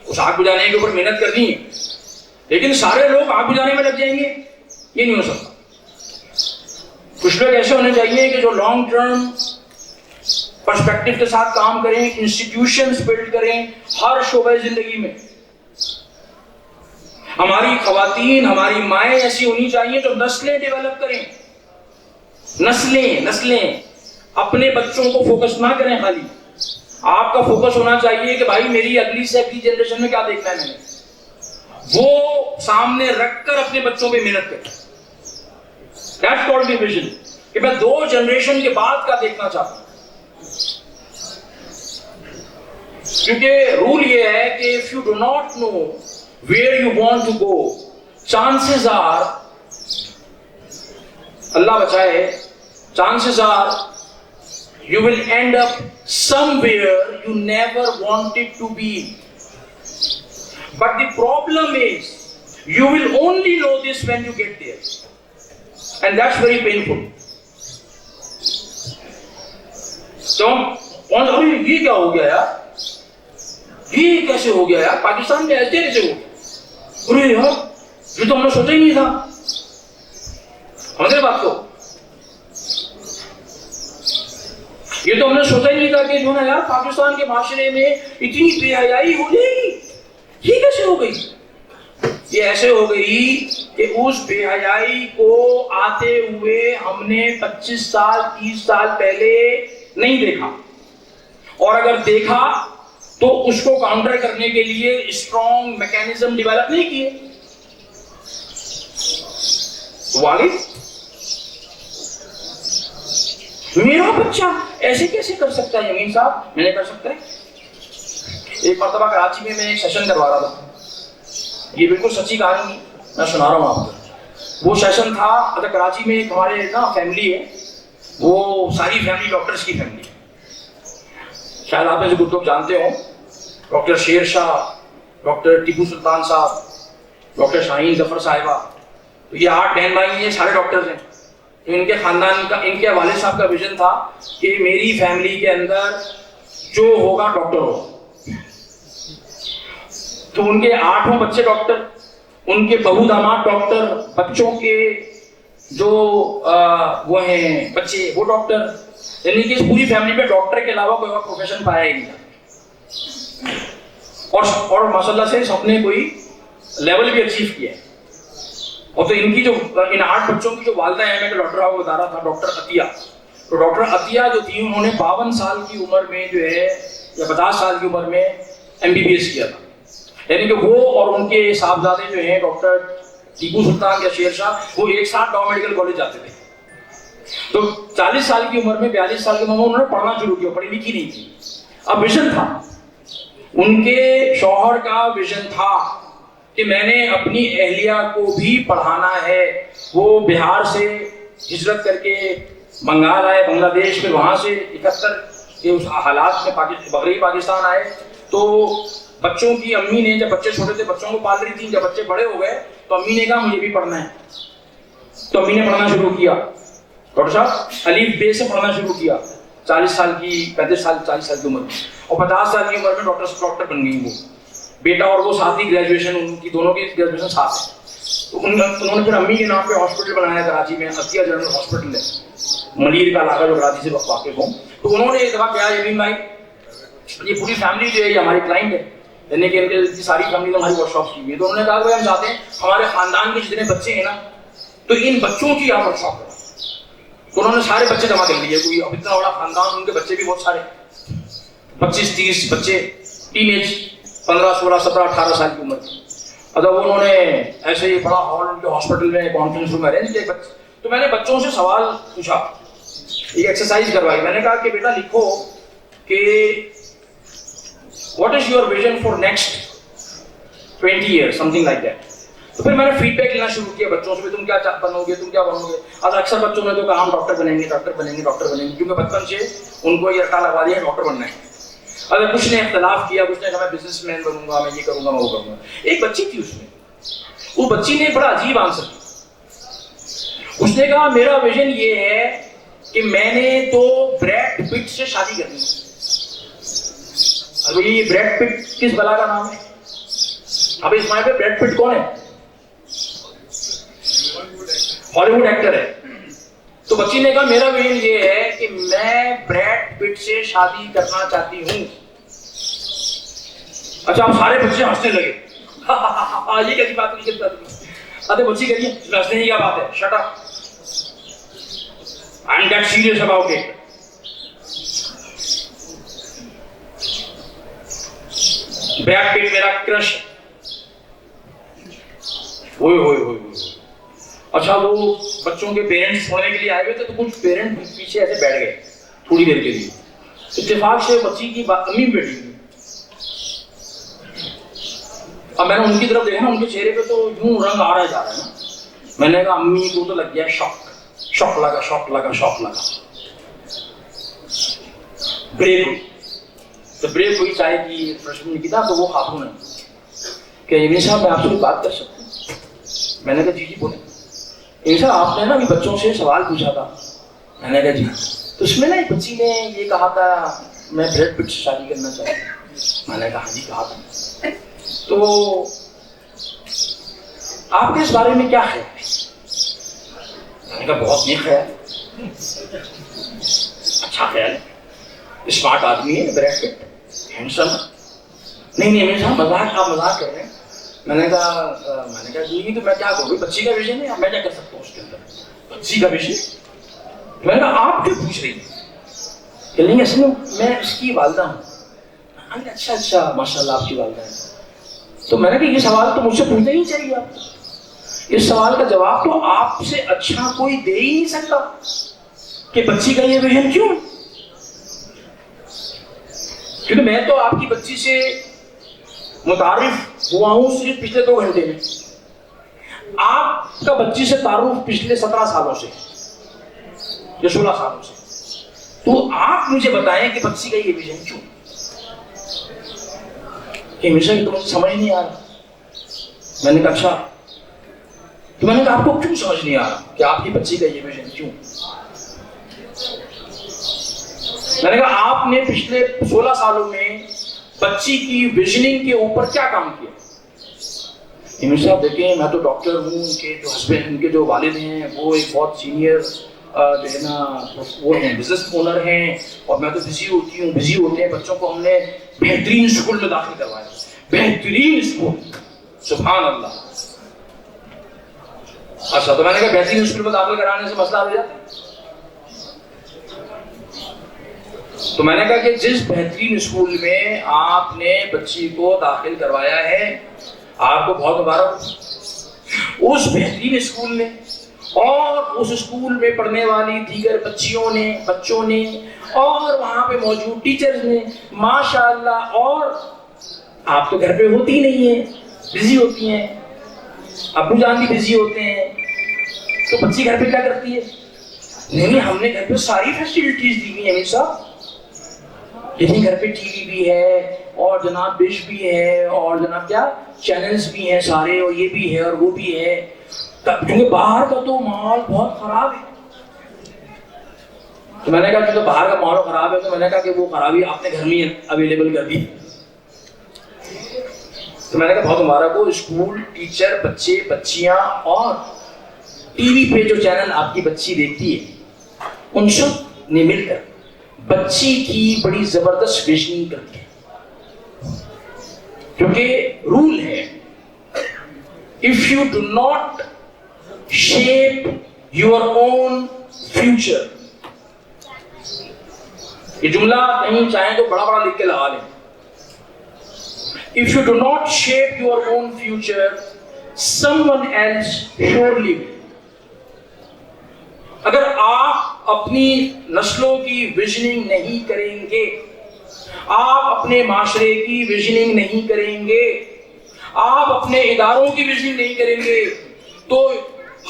Speaker 2: اس آگ بجھانے کے اوپر محنت کرنی ہے، لیکن سارے لوگ آگ بجھانے میں لگ جائیں گے، یہ نہیں ہو سکتا۔ کچھ لوگ ایسے ہونے چاہیے کہ جو لانگ ٹرم پرسپیکٹو کے ساتھ کام کریں، انسٹیٹیوشنز بلڈ کریں ہر شعبہ زندگی میں۔ ہماری خواتین، ہماری مائیں ایسی ہونی چاہیے جو نسلیں ڈیولپ کریں، نسلیں اپنے بچوں کو فوکس نہ کریں، خالی آپ کا فوکس ہونا چاہیے کہ بھائی میری اگلی سے اگلی جنریشن میں کیا دیکھنا ہے میں نے، وہ سامنے رکھ کر اپنے بچوں پہ محنت کریں۔ That's called the vision، کہ میں 2 جنریشن کے بعد کا دیکھنا چاہتا ہوں۔ کیونکہ رول یہ ہے کہ if you do not know where you want to go, chances are، اللہ بچائے، chances are you will end up somewhere you never wanted to be. But the problem is you will only know this when you get there, and that's very painful. تو یہ کیا ہو گیا یار، یہ کیسے ہو گیا یار، پاکستان میں ایسے کیسے ہو گیا، ارے یار یہ تو ہم نے سوچا ہی نہیں تھا۔ ہمارے بات کو یہ تو ہم نے سوچا ہی نہیں تھا کہ جو ہے یار پاکستان کے معاشرے میں اتنی بے حیائی ہو جائے گی، یہ کیسے ہو گئی؟ یہ ایسے ہو گئی کہ اس بے حیائی کو آتے ہوئے ہم نے 25 سال 30 سال پہلے نہیں دیکھا، اور اگر دیکھا تو اس کو کاؤنٹر کرنے کے لیے اسٹرانگ میکینزم ڈیولپ نہیں کیے. والد میرا بچہ ایسے کیسے کر سکتا ہے یمین صاحب؟ میں نے کر سکتا ہے. ایک مرتبہ کراچی میں ایک سیشن کروا رہا تھا, یہ بالکل سچی کہانی میں سنا رہا ہوں آپ کو. وہ سیشن تھا کراچی میں, ایک ہمارے نا فیملی ہے, وہ ساری فیملی ڈاکٹرز کی فیملی ہے. شاید آپ میں سے کچھ لوگ جانتے ہوں, ڈاکٹر شیر شاہ, ڈاکٹر ٹیپو سلطان صاحب, ڈاکٹر شاہین ظفر صاحبہ, تو یہ 8 بہن بھائی ہیں, سارے ڈاکٹرز ہیں. تو ان کے خاندان کا, ان کے والد صاحب کا ویژن تھا کہ میری فیملی کے اندر جو ہوگا ڈاکٹر ہوگا. تو ان کے 8 بچے ڈاکٹر, ان کے بہو داماد ڈاکٹر, بچوں کے جو وہ ہیں بچے وہ ڈاکٹر, یعنی کہ پوری فیملی میں ڈاکٹر کے علاوہ کوئی اور پروفیشن پایا ہی نہیں. اور ماشاء اللہ سے سب نے کوئی لیول بھی اچیو کیا ہے. اور تو ان کی جو ان 8 بچوں کی جو والدہ ہیں, میں ڈاکٹر آپ کو بتا رہا تھا, ڈاکٹر عطیہ. تو ڈاکٹر عطیہ جو تھی, انہوں نے 52 سال کی عمر میں جو ہے, یا 50 سال کی عمر میں MBBS کیا تھا. یعنی کہ وہ اور ان کے صاحبزادے جو ہیں ڈاکٹر ٹیپو سلطان یا شیر شاہ, وہ ایک ساتھ ڈاؤ میڈیکل کالج جاتے تھے. تو 40 سال کی عمر میں, 42 سال کی عمر میں انہوں نے پڑھنا شروع کیا, پڑھی لکھی نہیں تھی. اب ویژن تھا, ان کے شوہر کا ویژن تھا کہ میں نے اپنی اہلیہ کو بھی پڑھانا ہے. وہ بہار سے ہجرت کر کے بنگال آئے, بنگلہ دیش, پھر وہاں سے 71 کے اس حالات میں بغیر پاکستان آئے. تو بچوں کی امی نے, جب بچے چھوٹے تھے بچوں کو پال رہی تھی, جب بچے بڑے ہو گئے تو امی نے کہا مجھے بھی پڑھنا ہے. تو امی نے پڑھنا شروع کیا, ڈاکٹر صاحب الف بے سے پڑھنا شروع کیا. 40 سال کی, 35 سال 40 سال کی عمر میں, اور 50 سال کی عمر میں ڈاکٹر بن گئی وہ بیٹا اور وہ. ساتھ ہی گریجویشن, ان کی دونوں کی گریجویشن ساتھ ہے. تو انہوں نے پھر امی کے نام پہ ہاسپٹل بنایا کراچی میں, عطیہ جنرل ہاسپٹل ہے, ملیر کا علاقہ جو کراچی سے واقف ہوں. تو انہوں نے ایک دفعہ کیا, یمین بھائی یہ پوری فیملی جو ہے یہ ہماری کلائنٹ ہے, یعنی کہ ان کی ساری فیملی نے ہماری ورک شاپ کی ہوئی ہے. تو انہوں نے کہا کہ ہم چاہتے ہیں ہمارے خاندان کے جتنے بچے ہیں نا, تو ان بچوں کی آپ ورک شاپ کریں. تو انہوں نے سارے بچے جمع کر لیے. کوئی اب اتنا بڑا خاندان, ان کے بچے بھی بہت سارے, 25-30 بچے, ٹین ایج, 15, 16, 17, 18 سال کی عمر کی. اب انہوں نے ایسے ہی بڑا ہال ان کے ہاسپٹل میں کانفرنس روم ارینج کیا. تو میں نے بچوں سے سوال پوچھا, ایک ایکسرسائز کروائی. میں نے کہا کہ بیٹا لکھو کہ what is your vision for next 20 years, something like that. تو پھر میں نے فیڈ بیک لینا شروع کیا بچوں سے, تم کیا بنو گے, تم کیا بنو گے. اب اکثر بچوں نے تو کہا ہم ڈاکٹر بنیں گے, ڈاکٹر بنیں گے, ڈاکٹر بنیں گے, کیونکہ بچپن سے ان کو یہ رٹا لگا دیا ڈاکٹر بننا ہے. اگر کچھ نے اختلاف کیا, کچھ نے کہا میں بزنس مین بنوں گا, میں یہ کروں گا, میں وہ کروں گا. ایک بچی تھی اس میں, وہ بچی نے بڑا عجیب آنسر دیا. اس نے کہا میرا ویژن یہ ہے کہ میں نے تو بریڈ پٹ سے شادی کرنی ہے. اب یہ بریڈ پٹ کس بلا کا نام ہے؟ اب اس مائع پہ بریڈ پٹ کون ہے؟ ہالی ووڈ ایکٹر ہے. تو بچی نے کہا میرا ویژن یہ ہے کہ میں بریڈ پٹ سے شادی کرنا چاہتی ہوں. اچھا اب سارے بچے ہنسنے لگے. یہ کیسی بات نہیں کرتا. ارے بچی کہتی ہے ہنسنے کی کیا بات ہے, shut up, I am that serious about it. Brad Pitt میرا کرش. ہوئے ہوئے ہوئے ہوئے. اچھا وہ بچوں کے پیرنٹس سونے کے لیے آئے ہوئے تھے, تو کچھ پیرنٹ پیچھے ایسے بیٹھ گئے تھوڑی دیر کے لیے. اتفاق سے بچی کی امی بیٹھی ہوئی. اب میں نے ان کی طرف دیکھا نا, ان کے چہرے پہ تو یوں رنگ آ رہا جا رہا ہے نا. میں نے کہا امی کو تو لگ گیا شوق, شوق لگا, شوق لگا, شوق لگا. بریک ہوئی. تو بریک ہوئی, چائے کی ریفریشمنٹ کی تھا. تو وہ خاتون ہے کہ یمین صاحب میں آپ سے بات کر سکتا ہوں؟ میں نے کہا جی جی بولیں. یمین صاحب آپ نے نا ابھی بچوں سے سوال پوچھا تھا. میں نے کہا جی. تو اس میں نا ایک بچی نے یہ کہا تھا میں بریڈ پٹ سے شادی کرنا چاہتی ہوں. میں نے کہا ہاں جی کہا تھا. تو آپ کے اس بارے میں کیا خیال ہے؟ میں نے کہا بہت نیک خیال, اچھا خیال ہے, اسمارٹ آدمی ہے, بریڈ پٹ, ہینڈسم. نہیں نہیں میرے صاحب مذاق, آپ مذاق کر رہے ہیں. میں نے کہا جی تو میں کیا کروں, بچی کا ویژن ہے, میں کیا کر سکتا ہوں اس کے اندر, بچی کا ویژن. میں نے کہا آپ کیوں پوچھ رہی ہیں؟ کہ نہیں اصل میں اس کی والدہ ہوں. اچھا اچھا ماشاءاللہ آپ کی والدہ ہے. تو میں نے کہا یہ سوال تو مجھ سے پوچھنا ہی چاہیے آپ کو. اس سوال کا جواب تو آپ سے اچھا کوئی دے ہی نہیں سکتا کہ بچی کا یہ ویژن کیوں. کیونکہ میں تو آپ کی بچی سے متعارف ہوا ہوں صرف پچھلے 2 گھنٹے میں. آپ کا بچی سے تعارف پچھلے 17 سالوں سے یا 16 سالوں سے. تو آپ مجھے بتائیں کہ بچی کا یہ ویژن کیوں. یہ ویژن تو مجھے سمجھ نہیں آ رہا. میں نے کہا اچھا. تو میں نے کہا آپ کو کیوں سمجھ نہیں آ رہا کہ آپ کی بچی کا یہ ویژن کیوں. میں نے کہا آپ نے پچھلے 16 سالوں میں بچی کی ویژننگ کے اوپر کیا کام کیا. امیر صاحب دیکھیں میں تو ڈاکٹر ہوں. ان کے جو ہسبینڈ ان کے جو والد ہیں وہ ایک بہت سینئر جو ہے نا وہ ہیں بزنس اونر ہیں اور میں تو بزی ہوتے ہیں. بچوں کو ہم نے بہترین اسکول میں داخل کروایا. بہترین اسکول سبحان اللہ. اچھا تو میں نے کہا بہترین اسکول میں داخل کرانے سے مسئلہ ہو جاتا ہے. تو میں نے کہا کہ جس بہترین اسکول میں آپ نے بچی کو داخل کروایا ہے آپ کو بہت مبارک. اس بہترین اسکول نے اور اس اسکول میں پڑھنے والی دیگر بچوں نے اور وہاں پہ موجود ٹیچرز نے ماشاءاللہ. اور آپ تو گھر پہ ہوتی نہیں ہیں, بزی ہوتی ہیں, ابو جان بھی بزی ہوتے ہیں. تو بچی گھر پہ کیا کرتی ہے؟ نہیں ہم نے گھر پہ ساری فیسلٹیز دی ہوئی ہیں امیر صاحب. یعنی گھر پہ ٹی وی بھی ہے اور جناب ڈش بھی ہے اور جناب کیا چینلز بھی ہیں سارے اور یہ بھی ہے اور وہ بھی ہے. کیونکہ باہر کا تو ماحول بہت خراب ہے. تو میں نے کہا کہ تو باہر کا ماحول خراب ہے تو میں نے کہا کہ وہ خرابی آپ نے گھر میں اویلیبل کر دی. تو میں نے کہا بہت مبارک ہو. اسکول ٹیچر بچے بچیاں اور ٹی وی پہ جو چینل آپ کی بچی دیکھتی ہے ان سب نے مل کر بچی کی بڑی زبردست ویژننگ کرتی ہے. کیونکہ رول ہے if you do not shape your own future. یہ جملہ کہیں چاہیں تو بڑا بڑا لکھ کے لگا لیں. If you do not shape your own future, someone else surely will. اگر آپ اپنی نسلوں کی ویژننگ نہیں کریں گے, آپ اپنے معاشرے کی ویژننگ نہیں کریں گے, آپ اپنے اداروں کی ویژننگ نہیں کریں گے تو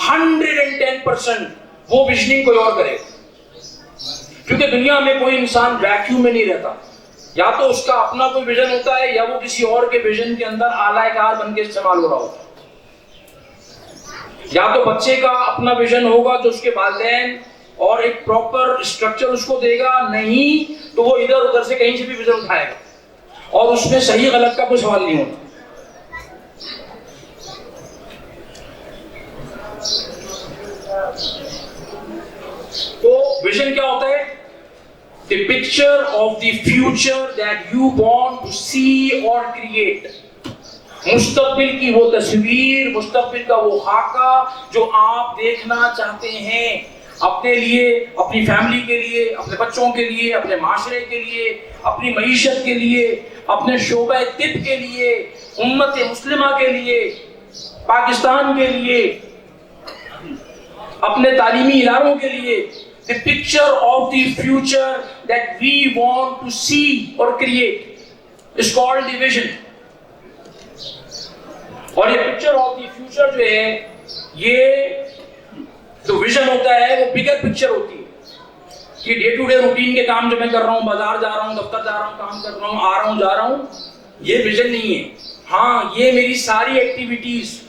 Speaker 2: 110% وہ ویژننگ کوئی اور کرے. کیونکہ دنیا میں کوئی انسان ویکیوم میں نہیں رہتا. یا تو اس کا اپنا کوئی ویژن ہوتا ہے یا وہ کسی اور کے ویژن کے اندر آلہ کار بن کے استعمال ہو رہا ہوتا ہے. یا تو بچے کا اپنا ویژن ہوگا جو اس کے والدین اور ایک پراپر اسٹرکچر اس کو دے گا, نہیں تو وہ ادھر ادھر سے کہیں سے بھی ویژن اٹھائے گا اور اس میں صحیح غلط کا کوئی سوال نہیں ہوتا. تو ویژن کیا ہوتا ہے؟ The picture of the future that you want to see or create. مستقبل کی وہ تصویر, مستقبل کا وہ خاکہ جو آپ دیکھنا چاہتے ہیں اپنے لیے, اپنی فیملی کے لیے, اپنے بچوں کے لیے, اپنے معاشرے کے لیے, اپنی معیشت کے لیے, اپنے شعبہ طب کے لیے, امت مسلمہ کے لیے, پاکستان کے لیے, اپنے تعلیمی اداروں کے لیے. The picture of the future that we want to see or create is called the vision. اور یہ picture of the future جو ہے, یہ جو vision ہوتا ہے وہ bigger picture ہوتی ہے کہ day to day routine کے کام جو میں کر رہا ہوں, بازار جا رہا ہوں, دفتر جا رہا ہوں, کام کر رہا ہوں, آ رہا ہوں, جا رہا ہوں, یہ vision نہیں ہے. ہاں یہ میری ساری ایکٹیویٹیز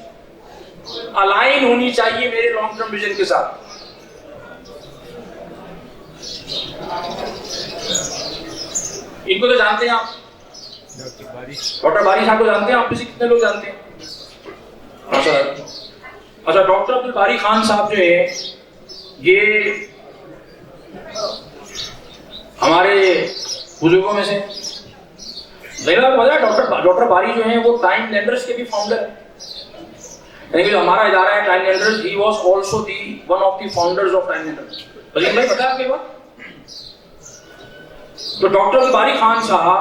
Speaker 2: الائن ہونی چاہیے میرے لانگ ٹرم ویژن کے ساتھ. ان کو تو جانتے ہیں آپ, ڈاکٹر باری صاحب کو جانتے ہیں آپ میں سے کتنے لوگ جانتے ہیں؟ اچھا ڈاکٹر عبد الباری خان صاحب جو ہے یہ ہمارے بزرگوں میں سے ڈاکٹر باری جو ہیں وہ ٹائم لینڈرز کے بھی فاؤنڈر ہیں. یعنی کہ جو ہمارا ادارہ ہے time landers, he was also the one of the founders of time landers. بھائی پتا ہے آپ کے بات؟ تو ڈاکٹر عبد الباری خان صاحب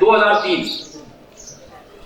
Speaker 2: 2003,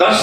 Speaker 2: 10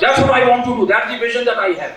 Speaker 2: That's what I want to do. That's the vision that I have.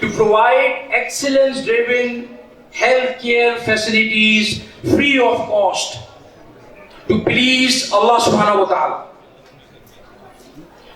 Speaker 2: To provide excellence-driven healthcare facilities free of cost to please Allah subhanahu wa ta'ala.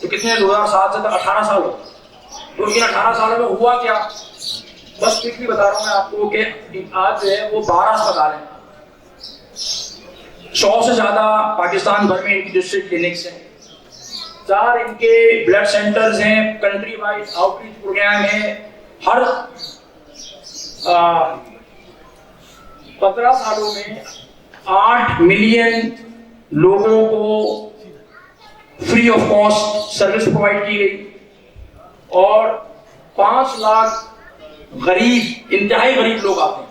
Speaker 2: تو کتنے 2007 سے تک 18 سال ہو. تو ان 18 سالوں میں ہوا کیا؟ بس کچھ بھی بتا رہا ہوں میں آپ کو کہ آج جو ہے وہ 12 اسپتال ہیں. 100 سے زیادہ پاکستان بھر میں ان کی ڈسٹرکٹ کلینکس ہیں. 4 ان کے بلڈ سینٹرز ہیں. Country wide outreach programme ہے. ہر 15 سالوں میں 8 ملین لوگوں کو free of cost service provide کی گئی اور 5 لاکھ غریب انتہائی غریب لوگ آتے ہیں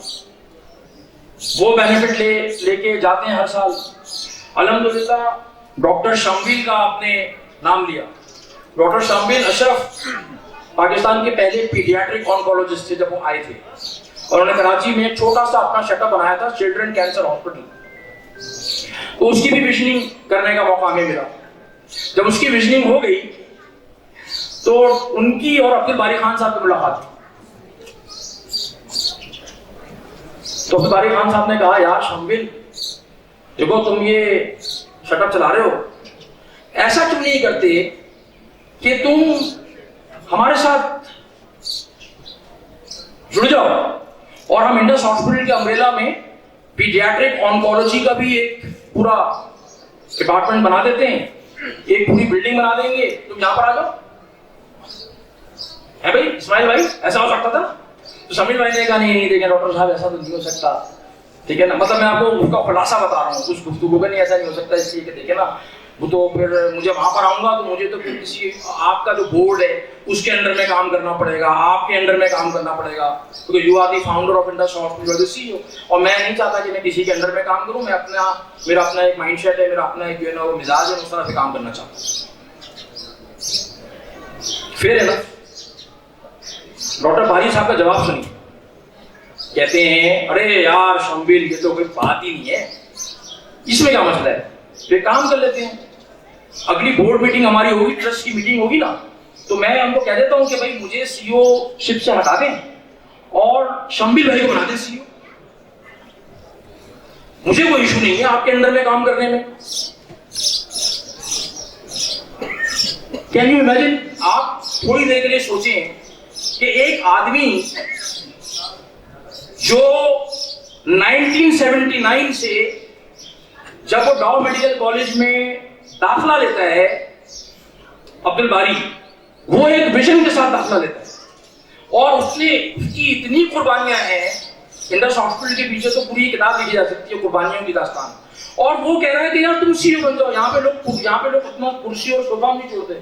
Speaker 2: وہ بینیفٹ لے کے جاتے ہیں ہر سال. الحمدللہ ڈاکٹر شمبیل کا آپ نے نام لیا. ڈاکٹر شمبیل اشرف پاکستان کے پہلے پیڈیاٹرک آنکولوجسٹ تھے جب وہ آئے تھے اور انہوں نے کراچی میں ایک چھوٹا سا اپنا سیٹ اپ بنایا تھا چلڈرن کینسر ہاسپٹل. تو اس کی بھی ویژننگ کرنے کا موقع ہمیں ملا. جب اس کی ویژننگ ہو گئی تو ان کی اور عبد الباری خان صاحب کی ملاقات ہوئی. تو عبد الباری خان صاحب نے کہا یار شمبیل دیکھو تم یہ سیٹ اپ چلا رہے ہو, ایسا کیوں نہیں کرتے کہ تم ہمارے ساتھ جڑ جاؤ اور ہم انڈس ہاسپٹل کے امبریلا میں پیڈیاٹرک آنکولوجی کا بھی ایک پورا ڈپارٹمنٹ بنا دیتے ہیں, ایک پوری بلڈنگ بنا دیں گے, تم یہاں پر آ جاؤ. ہے بھائی اسماعیل بھائی ایسا ہو سکتا تھا؟ تو شمبیل بھائی نے کہا نہیں دیکھیں ڈاکٹر صاحب ایسا تو نہیں ہو سکتا. ٹھیک ہے نا, مطلب میں آپ کو اس کا خلاصہ بتا رہا ہوں, کچھ گفتگو کا نہیں ایسا نہیں ہو سکتا اس لیے کہ دیکھیں نا وہ تو پھر مجھے وہاں پر آؤں گا تو مجھے تو پھر کسی آپ کا جو بورڈ ہے اس کے انڈر میں کام کرنا پڑے گا, آپ کے انڈر میں کام کرنا پڑے گا کیونکہ you are the founder of Indus hospital C O. اور میں نہیں چاہتا کہ میں کسی کے انڈر میں کام کروں. میں میرا اپنا ایک مائنڈ سیٹ ہے, میرا اپنا ایک جو ہے نا وہ مزاج ہے, اس طرح سے کام کرنا چاہتا ہوں. پھر ہے نا ڈاکٹر باری صاحب کا جواب سنیے. کہتے ہیں ارے یار شمبیل یہ تو کوئی بات ہی نہیں ہے, اس میں کیا مسئلہ ہے, یہ کام کر لیتے ہیں. اگلی بورڈ میٹنگ ہماری ہوگی, ٹرسٹ کی میٹنگ ہوگی نا, تو میں ہم کو کہہ دیتا ہوں کہ بھائی مجھے سی او شپ سے ہٹا دیں اور شمبیل بھائی کو بنا دیں سی او. مجھے کوئی ایشو نہیں ہے آپ کے انڈر میں کام کرنے میں. کین یو امیجن, آپ تھوڑی دیر کے لیے سوچیں کہ ایک آدمی جو 1979 سے جب وہ ڈاؤ میڈیکل کالج میں داخلہ لیتا ہے عبد الباری, وہ ایک ویژن کے ساتھ داخلہ لیتا ہے اور اس کی اتنی قربانیاں ہیں انڈس ہاسپٹل کے پیچھے تو پوری کتاب لکھی جا سکتی ہے قربانیوں کی داستان. اور وہ کہہ رہا ہے کہ یار تم سی او بن جاؤ, یہاں پہ لوگ اتنا کرسی اور صوفہ نہیں چھوڑتے.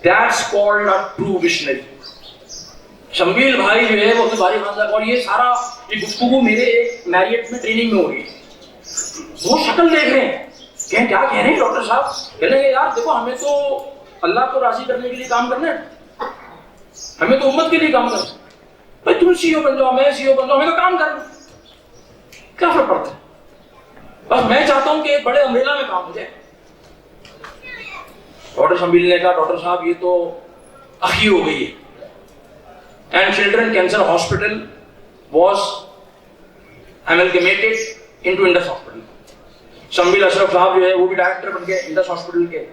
Speaker 2: That's called a true visionary. شمبیل بھائی جو ہے وہ عبد الباری خان صاحب, اور یہ سارا یہ گفتگو میرے ایک میریٹ میں ٹریننگ میں ہو رہی ہے. وہ شکل دیکھ رہے ہیں کہ کیا کہہ رہے ہیں ڈاکٹر صاحب, کہہ رہے ہیں یار دیکھو ہمیں تو اللہ کو راضی کرنے کے لیے کام کرنا ہے, ہمیں تو امت کے لیے کام کرنا ہے. بھائی تم سی او بن جاؤ, میں سی او بن جاؤں, ہمیں تو کام کرنا, کیا فرق پڑتا ہے. بس میں چاہتا ہوں کہ ایک بڑے امبریلا میں کام ہو جائے. ڈاکٹر شمبیل نے کہا ڈاکٹر صاحب یہ تو اخی ہو گئی ہے. And children cancer hospital was amalgamated into Indus hospital. Shumbail Ashraf صاحب جو ہے وہ بھی ڈائریکٹر بن گئے انڈس ہاسپٹل کے,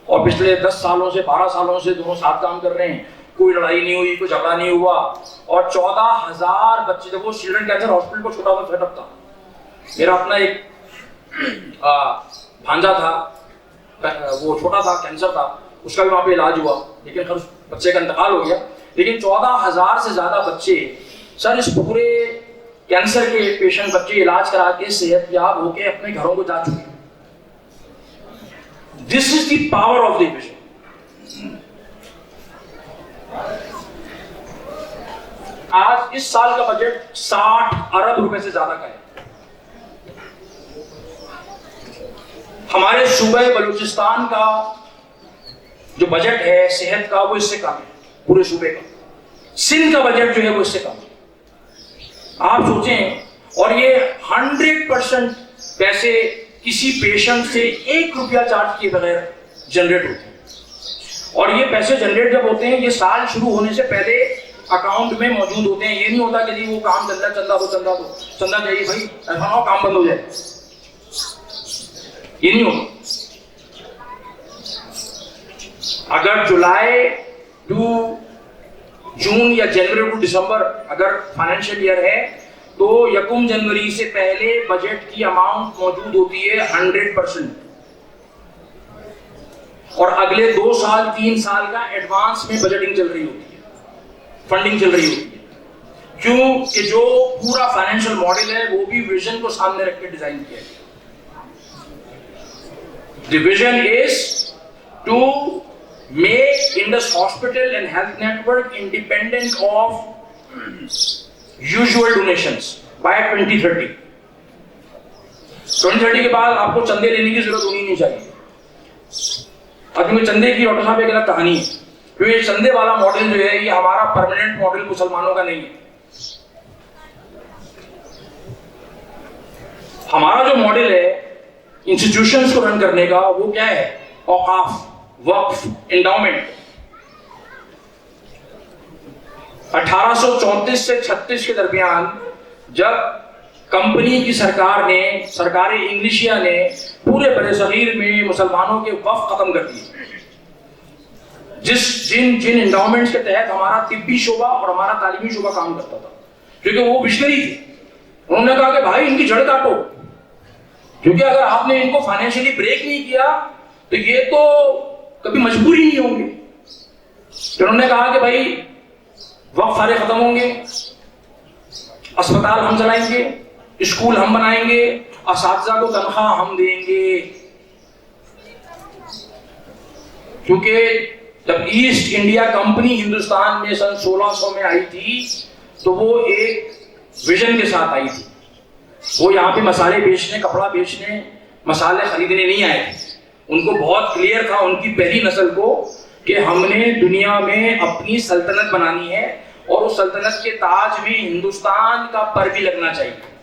Speaker 2: اور پچھلے 10 سالوں سے 12 سالوں سے دونوں ساتھ کام کر رہے ہیں. کوئی لڑائی نہیں ہوئی, کوئی جھگڑا نہیں ہوا, اور 14,000 بچے. جب وہ چلڈرن کینسر ہاسپٹل کو چھوٹا سا سیٹ اپ تھا, میرا اپنا ایک بھانجا تھا, وہ چھوٹا تھا, کینسر تھا, اس کا بھی وہاں پہ علاج ہوا, لیکن اس بچے کا انتقال ہو گیا. لیکن 14,000 سے زیادہ بچے سر اس پورے کینسر کے پیشنٹ بچے علاج کرا کے صحت یاب ہو کے اپنے گھروں کو جا چکے. This is the power of the vision. آج اس سال کا بجٹ 60 ارب روپے سے زیادہ کا ہے. ہمارے صوبہ بلوچستان کا جو بجٹ ہے صحت کا وہ اس سے کم ہے پورے صوبے کا. سندھ کا بجٹ جو ہے وہ اس سے کم ہے. آپ سوچیں, اور یہ 100% پیسے کسی پیشنٹ سے 1 روپیہ چارج کیے بغیر جنریٹ ہوتے ہیں. اور یہ پیسے جنریٹ جب ہوتے ہیں یہ سال شروع ہونے سے پہلے اکاؤنٹ میں موجود ہوتے ہیں. یہ نہیں ہوتا کہ جی وہ کام چل رہا ہے, چندہ چاہیے بھائی ایسا نہ ہو کام بند ہو جائے, یہ نہیں ہوتا. اگر جولائی ٹو جون یا جنوری ٹو دسمبر اگر فائنینشیل ایئر ہے تو 1 جنوری سے پہلے بجٹ کی اماؤنٹ موجود ہوتی ہے 100%، اور اگلے 2 سال 3 سال کا ایڈوانس میں بجٹنگ چل رہی ہوتی ہے، فنڈنگ چل رہی ہوتی ہے، کیونکہ جو پورا فائنینشیل ماڈل ہے وہ بھی ویژن کو سامنے رکھ کے ڈیزائن کیا ہے. The vision is to make Indus Hospital and Health Network independent of usual donations by 2030. 2030 کے بعد آپ کو چندے لینے کی ضرورت ہونی نہیں چاہیے. اب کیونکہ چندے کی ڈاکٹر صاحب ایک الگ کہانی ہے، کیونکہ یہ چندے والا ماڈل جو ہے یہ ہمارا پرماننٹ ماڈل مسلمانوں کا نہیں ہے. ہمارا جو ماڈل ہے انسٹیٹیوشنز کو رن کرنے کا وہ کیا ہے؟ اوقاف، وقف، انڈاؤمنٹ. 1834 سے 36 کے درمیان جب کمپنی کی سرکار نے، سرکار انگلیشیا نے پورے بر صغیر میں مسلمانوں کے وقف ختم کر دیے، جن انڈاؤمنٹس کے تحت ہمارا طبی شعبہ اور ہمارا تعلیمی شعبہ کام کرتا تھا، کیونکہ وہ مشنری تھے. انہوں نے کہا کہ بھائی ان کی جڑ کاٹو، کیونکہ اگر آپ نے ان کو فائنینشلی بریک نہیں کیا تو یہ تو کبھی مجبور ہی نہیں ہوں گے. تو انہوں نے کہا کہ بھائی وقف سارے ختم ہوں گے، اسپتال ہم چلائیں گے، اسکول ہم بنائیں گے، اساتذہ کو تنخواہ ہم دیں گے. کیونکہ جب ایسٹ انڈیا کمپنی ہندوستان میں سن 1600 میں آئی تھی تو وہ ایک ویژن کے ساتھ آئی تھی. وہ یہاں پہ مسالے بیچنے، کپڑا بیچنے، مسالے خریدنے نہیں آئے تھے. ان کو بہت کلیئر تھا ان کی پہلی نسل کو کہ ہم نے دنیا میں اپنی سلطنت بنانی ہے اور اس سلطنت کے تاج میں ہندوستان کا پر بھی لگنا چاہیے.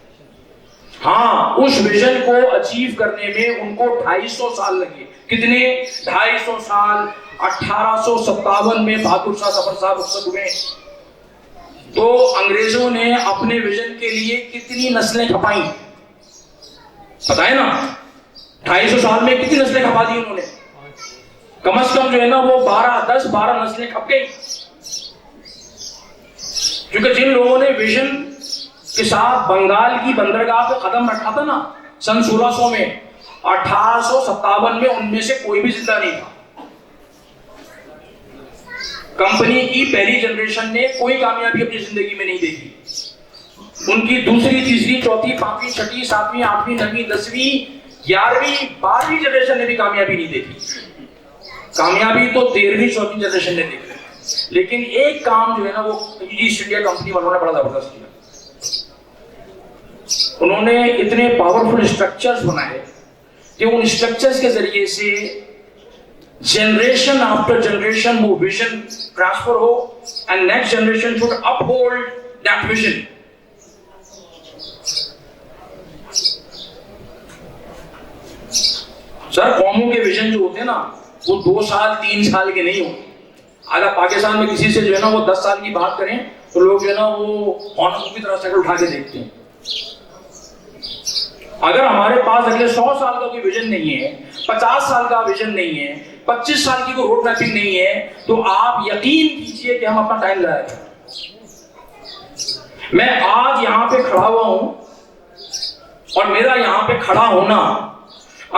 Speaker 2: ہاں اس ویژن کو اچیو کرنے میں ان کو 250 سال لگے. کتنے؟ 250 سال. 1857 میں بہادر شاہ ظفر صاحب رخصت ہوئے تو انگریزوں نے اپنے ویژن کے لیے کتنی نسلیں کھپائیں؟ پتہ ہے نا 250 سال میں کتنی نسلیں کھپا دی انہوں نے؟ کم از کم جو ہے نا وہ 12 نسلیں کھپ گئی. کیونکہ جن لوگوں نے ویژن کے ساتھ بنگال کی بندرگاہ پہ قدم رکھا تھا نا سن 1600 میں، 1857 میں ان میں سے کوئی بھی زندہ نہیں تھا. کمپنی کی پہلی جنریشن نے کوئی کامیابی اپنی زندگی میں نہیں دیکھی. ان کی دوسری، تیسری، چوتھی، پانچویں، چھٹی، ساتویں، آٹھویں، نویں، 10ویں، 11ویں، 12ویں جنریشن نے بھی کامیابی نہیں دیکھی. کامیابی تو 13ویں، 14ویں جنریشن نے دیکھی. لیکن ایک کام جو ہے نا وہ ایسٹ انڈیا کمپنی والوں نے بڑا زبردست کیا. انہوں نے اتنے پاورفل اسٹرکچرز بنائے کہ ان اسٹرکچرز کے ذریعے سے جنریشن آفٹر جنریشن وہ ویژن ٹرانسفر ہو and next generation should uphold that vision. Sir قوموں کے ویژن جو ہوتے ہیں نا وہ 2 سال 3 سال کے نہیں ہوتے. اگر پاکستان میں کسی سے جو ہے نا وہ 10 سال کی بات کریں تو لوگ جو ہے نا وہ ہانسوں کی طرح شکل اٹھا کے دیکھتے ہیں. اگر ہمارے پاس اگلے 100 سال کا کوئی ویژن نہیں ہے، 50 سال کا ویژن نہیں ہے، 25 سال کی کوئی روڈ میپنگ نہیں ہے تو آپ یقین کیجئے کہ ہم اپنا ٹائم ضائع کریں. میں آج یہاں پہ کھڑا ہوا ہوں اور میرا یہاں پہ کھڑا ہونا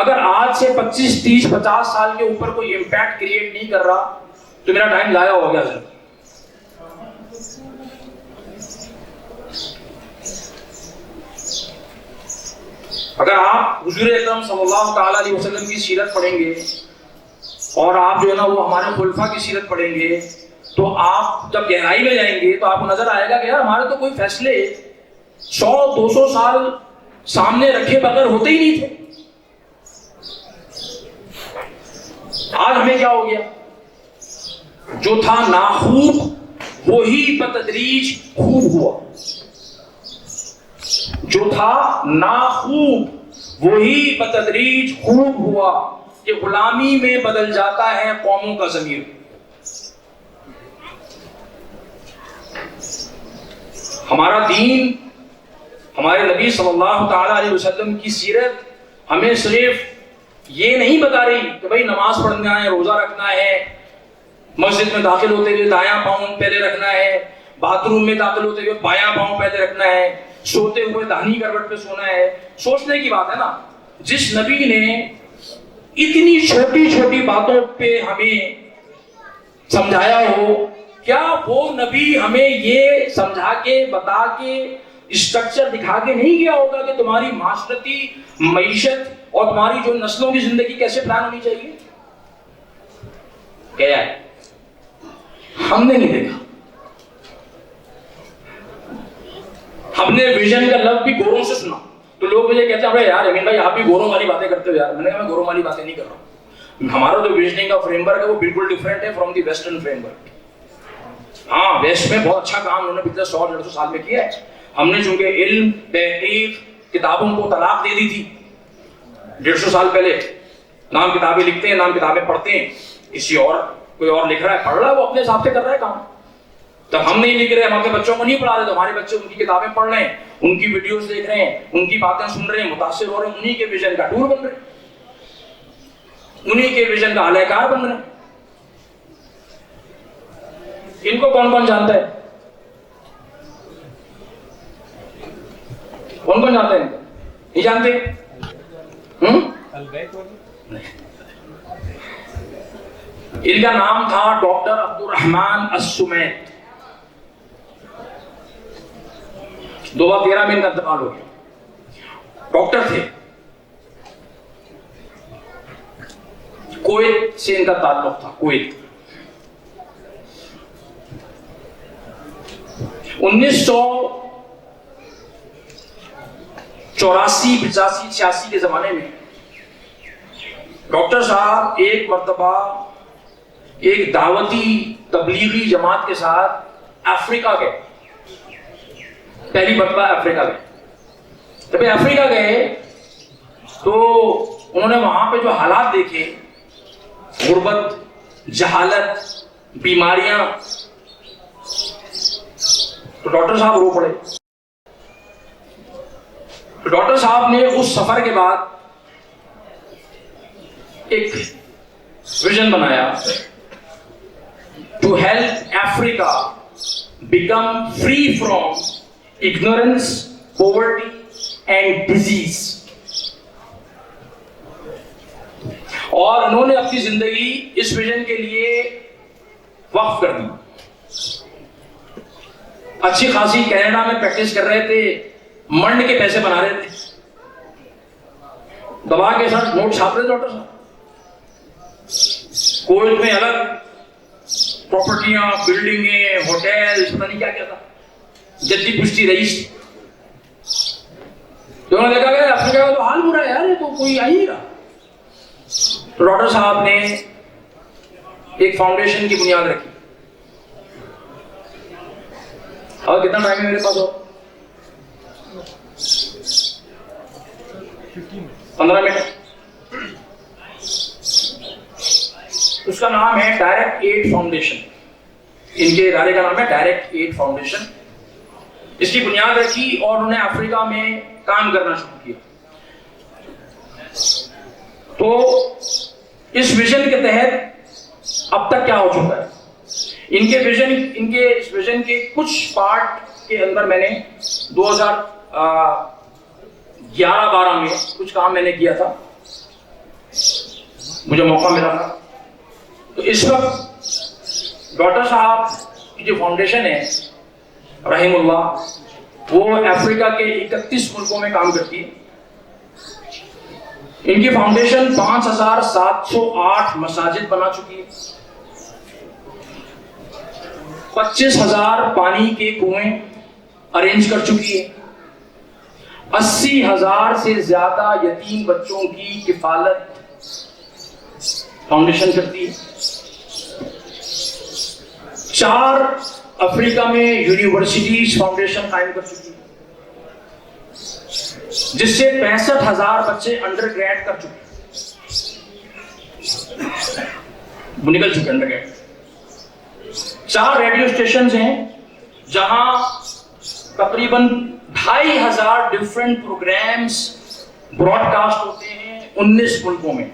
Speaker 2: اگر آج سے 25 30 50 سال کے اوپر کوئی امپیکٹ کریٹ نہیں کر رہا تو میرا ٹائم ضائع ہو گیا. سر اگر آپ حضور اکرم صلی اللہ تعالی علیہ وسلم کی سیرت پڑھیں گے اور آپ جو ہے نا وہ ہمارے خلفاء کی سیرت پڑھیں گے تو آپ جب گہرائی میں جائیں گے تو آپ کو نظر آئے گا کہ یار ہمارے تو کوئی فیصلے 100-200 سال سامنے رکھے بغیر ہوتے ہی نہیں تھے. آج ہمیں کیا ہو گیا؟ جو تھا ناخوب وہی بتدریج خوب ہوا. جو تھا ناخوب وہی بتدریج خوب ہوا کہ غلامی میں بدل جاتا ہے قوموں کا ضمیر. ہمارا دین، ہمارے نبی صلی اللہ تعالی علیہ وسلم کی سیرت ہمیں صرف یہ نہیں بتا رہی کہ بھائی نماز پڑھنا ہے، روزہ رکھنا ہے، مسجد میں داخل ہوتے ہوئے دایاں پاؤں پہلے رکھنا ہے, باتھ روم میں داخل ہوتے ہوئے بایاں پاؤں پہلے رکھنا ہے, سوتے ہوئے داہنی کروٹ پہ سونا ہے. سوچنے کی بات ہے نا, جس نبی نے اتنی چھوٹی چھوٹی باتوں پہ ہمیں سمجھایا ہو, کیا وہ نبی ہمیں یہ سمجھا کے بتا کے اسٹرکچر دکھا کے نہیں گیا ہوگا کہ تمہاری معاشرتی معیشت اور تمہاری جو نسلوں کی زندگی کیسے پلان ہونی چاہیے؟ کیا ہے ہم نے نہیں دیکھا. ہم نے ویژن کا لفظ بھی گوروں سے سنا تو لوگ مجھے کہتے ہیں ارے یار امین بھائی آپ بھی گوروں والی باتیں کرتے ہو. یار میں نے کہا میں گوروں والی باتیں نہیں کر رہا ہوں. ہمارا جو ویژننگ کا فریم ورک ہے وہ بالکل ڈفرینٹ ہے from the western frame work. ہاں ویسٹ میں بہت اچھا کام انہوں نے پچھلے 100-150 سال میں کیا ہے. ہم نے چونکہ علم تحقیق کتابوں کو طلاق دے دی تھی 150 سال پہلے. نام کتابیں لکھتے ہیں, نام کتابیں پڑھتے ہیں, کسی اور کوئی اور لکھ رہا ہے پڑھ رہا ہے, وہ اپنے حساب سے کر رہا ہے کام. تب ہم نہیں لکھ رہے, ہم اپنے بچوں کو نہیں پڑھا رہے, تو ہمارے بچے ان کی کتابیں پڑھ رہے ہیں, ان کی ویڈیوز دیکھ رہے ہیں, ان کی باتیں سن رہے ہیں, متاثر ہو رہے ہیں, انہی کے ویژن کا ٹور بن رہے ہیں, انہی کے ویژن کا اعلی کار بن رہے ہیں. ان کو کون کون جانتا ہے؟ کون کون جانتے ہیں؟ نہیں جانتے؟ ان کا نام تھا ڈاکٹر عبد الرحمن السمیت. 2013 میں ان کا انتقال ہو گیا. ڈاکٹر تھے, کویت سے ان کا تعلق تھا. کویت 1984-85 کے زمانے میں ڈاکٹر صاحب ایک مرتبہ ایک دعوتی تبلیغی جماعت کے ساتھ افریقہ گئے. پہلی مرتبہ افریقہ گئے. جب افریقہ گئے تو انہوں نے وہاں پہ جو حالات دیکھے, غربت, جہالت, بیماریاں, تو ڈاکٹر صاحب رو پڑے. تو ڈاکٹر صاحب نے اس سفر کے بعد ایک ویژن بنایا to help Africa become free from ignorance, poverty and disease. اور انہوں نے اپنی زندگی اس ویژن کے لیے وقف کر دی. اچھی خاصی کینیڈا میں پریکٹس کر رہے تھے, منڈ کے پیسے بنا رہے تھے, دبا کے ساتھ نوٹ چھاپ رہے ڈاکٹر صاحب. کویت میں الگ پراپرٹیاں, بلڈنگیں, ہوٹل, پتہ نہیں کیا کیا تھا, جدی پشتی رئیس. تو انہوں نے دیکھا کہ افریقہ کا تو حال برا ہے یار, یہ تو کوئی آ ہی نہیں رہا. تو ڈاکٹر صاحب نے ایک فاؤنڈیشن کی بنیاد رکھی. اور کتنا ٹائم ہے میرے پاس؟ ہو 15 منٹ. اس کا نام ہے ڈائریکٹ ایڈ فاؤنڈیشن. ان کے ادارے کا نام ہے ڈائریکٹ ایڈ فاؤنڈیشن. اس کی بنیاد رکھی اور انہوں نے افریقہ میں کام کرنا شروع کیا. تو اس ویژن کے تحت اب تک کیا ہو چکا ہے, ان کے اس ویژن کے کچھ پارٹ کے اندر میں نے 2011-12 میں کچھ کام میں نے کیا تھا, مجھے موقع ملا تھا. تو اس وقت ڈاکٹر صاحب کی جو فاؤنڈیشن ہے رحم اللہ, وہ افریقہ کے 31 ملکوں میں کام کرتی ہے. ان کی فاؤنڈیشن 5708 مساجد بنا چکی ہے, 25,000 پانی کے کنویں ارینج کر چکی ہے, 80,000 سے زیادہ یتیم بچوں کی کفالت فاؤنڈیشن کرتی ہے. 4 افریقہ میں یونیورسٹیز فاؤنڈیشن قائم کر چکی ہے, جس سے 65,000 بچے انڈر گریڈ کر چکے, نکل چکے انڈر گریڈ. 4 ریڈیو اسٹیشنز ہیں جہاں تقریباً 2,500 ڈفرینٹ پروگرامز براڈ کاسٹ ہوتے ہیں 19 ملکوں میں,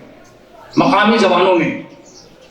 Speaker 2: مقامی زبانوں میں.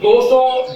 Speaker 2: 200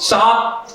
Speaker 2: 7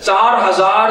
Speaker 2: 4000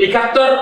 Speaker 2: 71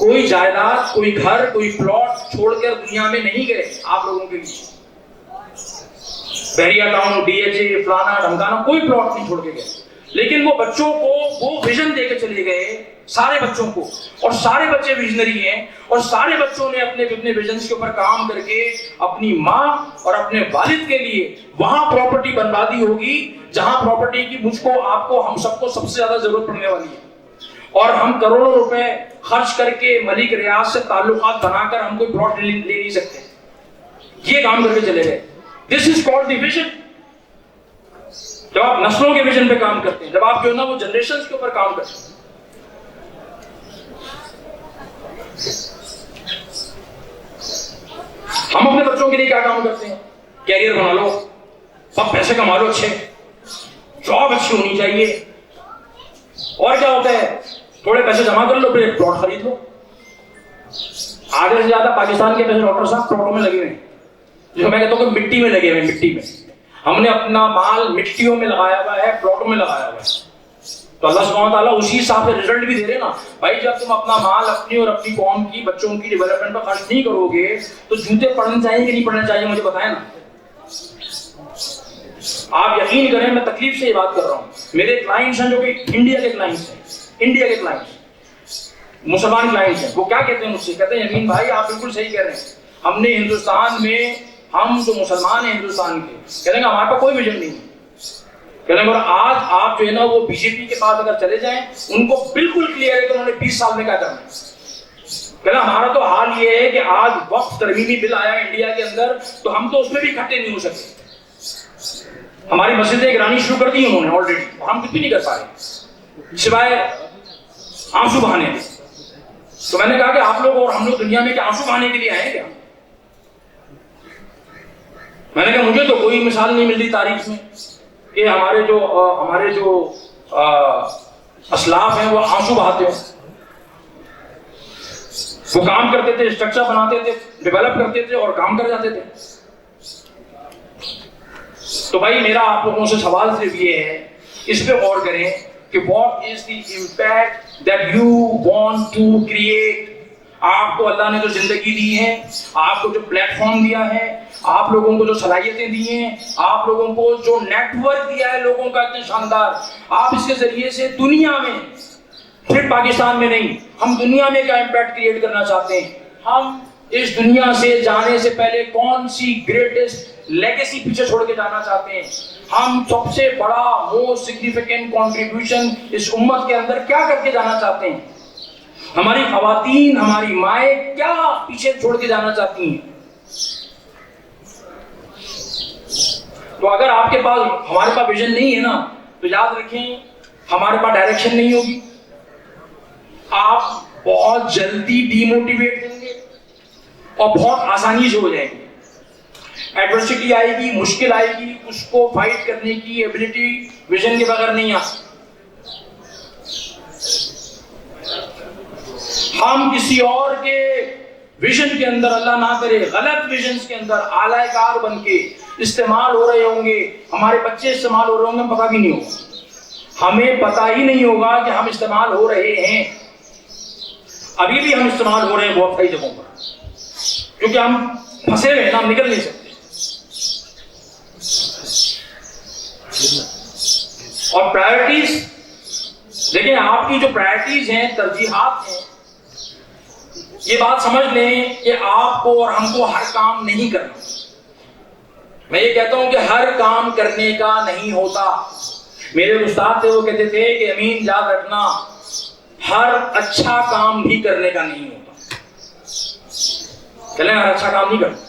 Speaker 2: کوئی جائیداد, کوئی گھر, کوئی پلاٹ چھوڑ کر دنیا میں نہیں گئے آپ لوگوں کے لیے. بحریہ ٹاؤن, ڈی ایچ اے, فلانا ڈھمکانا, کوئی پلاٹ نہیں چھوڑ کے گئے. لیکن وہ بچوں کو وہ ویژن دے کے چلے گئے, سارے بچوں کو, اور سارے بچے ویژنری ہیں, اور سارے بچوں نے اپنے اپنے ویژنز کے اوپر کام کر کے اپنی ماں اور اپنے والد کے لیے وہاں پراپرٹی بنوا دی ہوگی جہاں پراپرٹی کی مجھ کو, آپ کو, ہم سب کو سب سے زیادہ ضرورت پڑنے والی ہے. اور ہم کروڑوں روپے خرچ کر کے ملک ریاض سے تعلقات بنا کر ہم کوئی پلاٹ لے نہیں سکتے. یہ کام کر کے چلے گئے. دس از کالڈ دی ویژن. جب آپ نسلوں کے ویژن پہ کام کرتے ہیں, جب آپ جو ہے نا وہ جنریشنز کے اوپر کام کرتے ہیں. ہم اپنے بچوں کے لیے کیا کام کرتے ہیں؟ کیریئر بنا لو, اب پیسے کما لو, اچھے جاب اچھی ہونی چاہیے, اور کیا ہوتا ہے تھوڑے پیسے جمع کر لو, پھر ایک پلاٹ خرید لو. آدھے سے زیادہ پاکستان کے پیسے ڈاکٹر صاحب پلاٹوں میں لگے ہوئے ہیں, جو میں کہتا ہوں کہ مٹی میں لگے ہوئے, مٹی میں. ہم نے اپنا مال مٹیوں میں لگایا ہوا ہے, پلاٹوں میں لگایا ہوا ہے. تو اللہ سبحانہ و تعالیٰ اسی حساب سے رزلٹ بھی دے رہے نا بھائی. جب تم اپنا مال اپنی اور اپنی قوم کی بچوں کی ڈیولپمنٹ پر خرچ نہیں کرو گے تو جوتے پڑھنے چاہیے کہ نہیں پڑھنے چاہیے, مجھے بتائیں نا. آپ یقین کریں, میں تکلیف سے یہ بات کر رہا ہوں. میرے کلائنٹس ہیں جو کہ انڈیا کے کلائنٹس ہیں, انڈیا کے کلائنٹس, مسلمان کلائنٹس ہیں. وہ کیا کہتے ہیں مجھ سے, کہتے ہیں یمین بھائی آپ بالکل صحیح کہہ رہے ہیں, ہم نے ہندوستان میں, ہم جو مسلمان ہیں ہندوستان کے, کہتے ہیں ہمارے پاس کوئی ویژن نہیں ہے. کہتے ہیں اور آج آپ جو ہے نا وہ بی جے پی کے پاس اگر چلے جائیں, ان کو بالکل کلیئر ہے کہ انہوں نے 20 سال میں کیا کرنا ہے. کہتے ہیں ہمارا تو حال یہ ہے کہ آج وقت ترمیمی بل آیا انڈیا کے اندر تو ہم تو اس میں بھی اکٹھے نہیں ہو سکتے. ہماری مسجدیں گرانی شروع کر دی انہوں نے آلریڈی, ہم کچھ بھی نہیں کر پا رہے سوائے آنسو بہانے. تو میں نے کہا کہ آپ لوگ اور ہم لوگ دنیا میں کیا آنسو بہانے کے لیے آئے کیا؟ میں نے کہا مجھے تو کوئی مثال نہیں مل رہی تاریخ میں کہ ہمارے جو اسلاف ہیں وہ آنسو بہاتے ہیں. وہ کام کرتے تھے, اسٹرکچر بناتے تھے, ڈیولپ کرتے تھے اور کام کر جاتے تھے. تو بھائی میرا آپ لوگوں سے سوال صرف یہ ہے, اس پہ غور کریں کہ what is the impact that you want to create. آپ کو اللہ نے جو زندگی دی ہے, آپ کو جو پلیٹ فارم دیا ہے, آپ لوگوں کو جو صلاحیتیں دی ہیں, آپ لوگوں کو جو نیٹ ورک دیا ہے لوگوں کا اتنے شاندار, آپ اس کے ذریعے سے دنیا میں, صرف پاکستان میں نہیں, ہم دنیا میں کیا امپیکٹ کریٹ کرنا چاہتے ہیں. ہم اس دنیا سے جانے سے پہلے کون سی گریٹسٹ لیگیسی پیچھے چھوڑ کے جانا چاہتے ہیں. ہم سب سے بڑا موسٹ سگنیفیکنٹ کنٹریبیوشن اس امت کے اندر کیا کر کے جانا چاہتے ہیں. ہماری خواتین, ہماری مائیں کیا پیچھے چھوڑ کے جانا چاہتی ہیں. تو اگر آپ کے پاس, ہمارے پاس ویژن نہیں ہے نا, تو یاد رکھیں ہمارے پاس ڈائریکشن نہیں ہوگی. آپ بہت جلدی ڈی موٹیویٹ ہوں گے اور بہت آسانی سے ہو جائیں گے. ایڈورسٹی آئے گی, مشکل آئے گی, اس کو فائٹ کرنے کی ایبلٹی ویژن کے بغیر نہیں آتی. ہم کسی اور کے ویژن کے اندر, اللہ نہ کرے غلط ویژنز کے اندر اعلی کار بن کے استعمال ہو رہے ہوں گے, ہمارے بچے استعمال ہو رہے ہوں گے, پتہ بھی نہیں ہوگا, ہمیں پتہ ہی نہیں ہوگا کہ ہم استعمال ہو رہے ہیں. ابھی بھی ہم استعمال ہو رہے ہیں بہت ساری جگہوں پر, کیونکہ ہم پھنسے ہوئے ہیں نا, ہم نکل نہیں سکتے. اور پرائرٹیز دیکھیں, آپ کی جو پرائرٹیز ہیں, ترجیحات ہیں, یہ بات سمجھ لیں کہ آپ کو اور ہم کو ہر کام نہیں کرنا. میں یہ کہتا ہوں کہ ہر کام کرنے کا نہیں ہوتا. میرے استاد تھے, وہ کہتے تھے کہ امین یاد رکھنا, ہر اچھا کام بھی کرنے کا نہیں ہوتا. چلیں, ہر اچھا کام نہیں کرنا.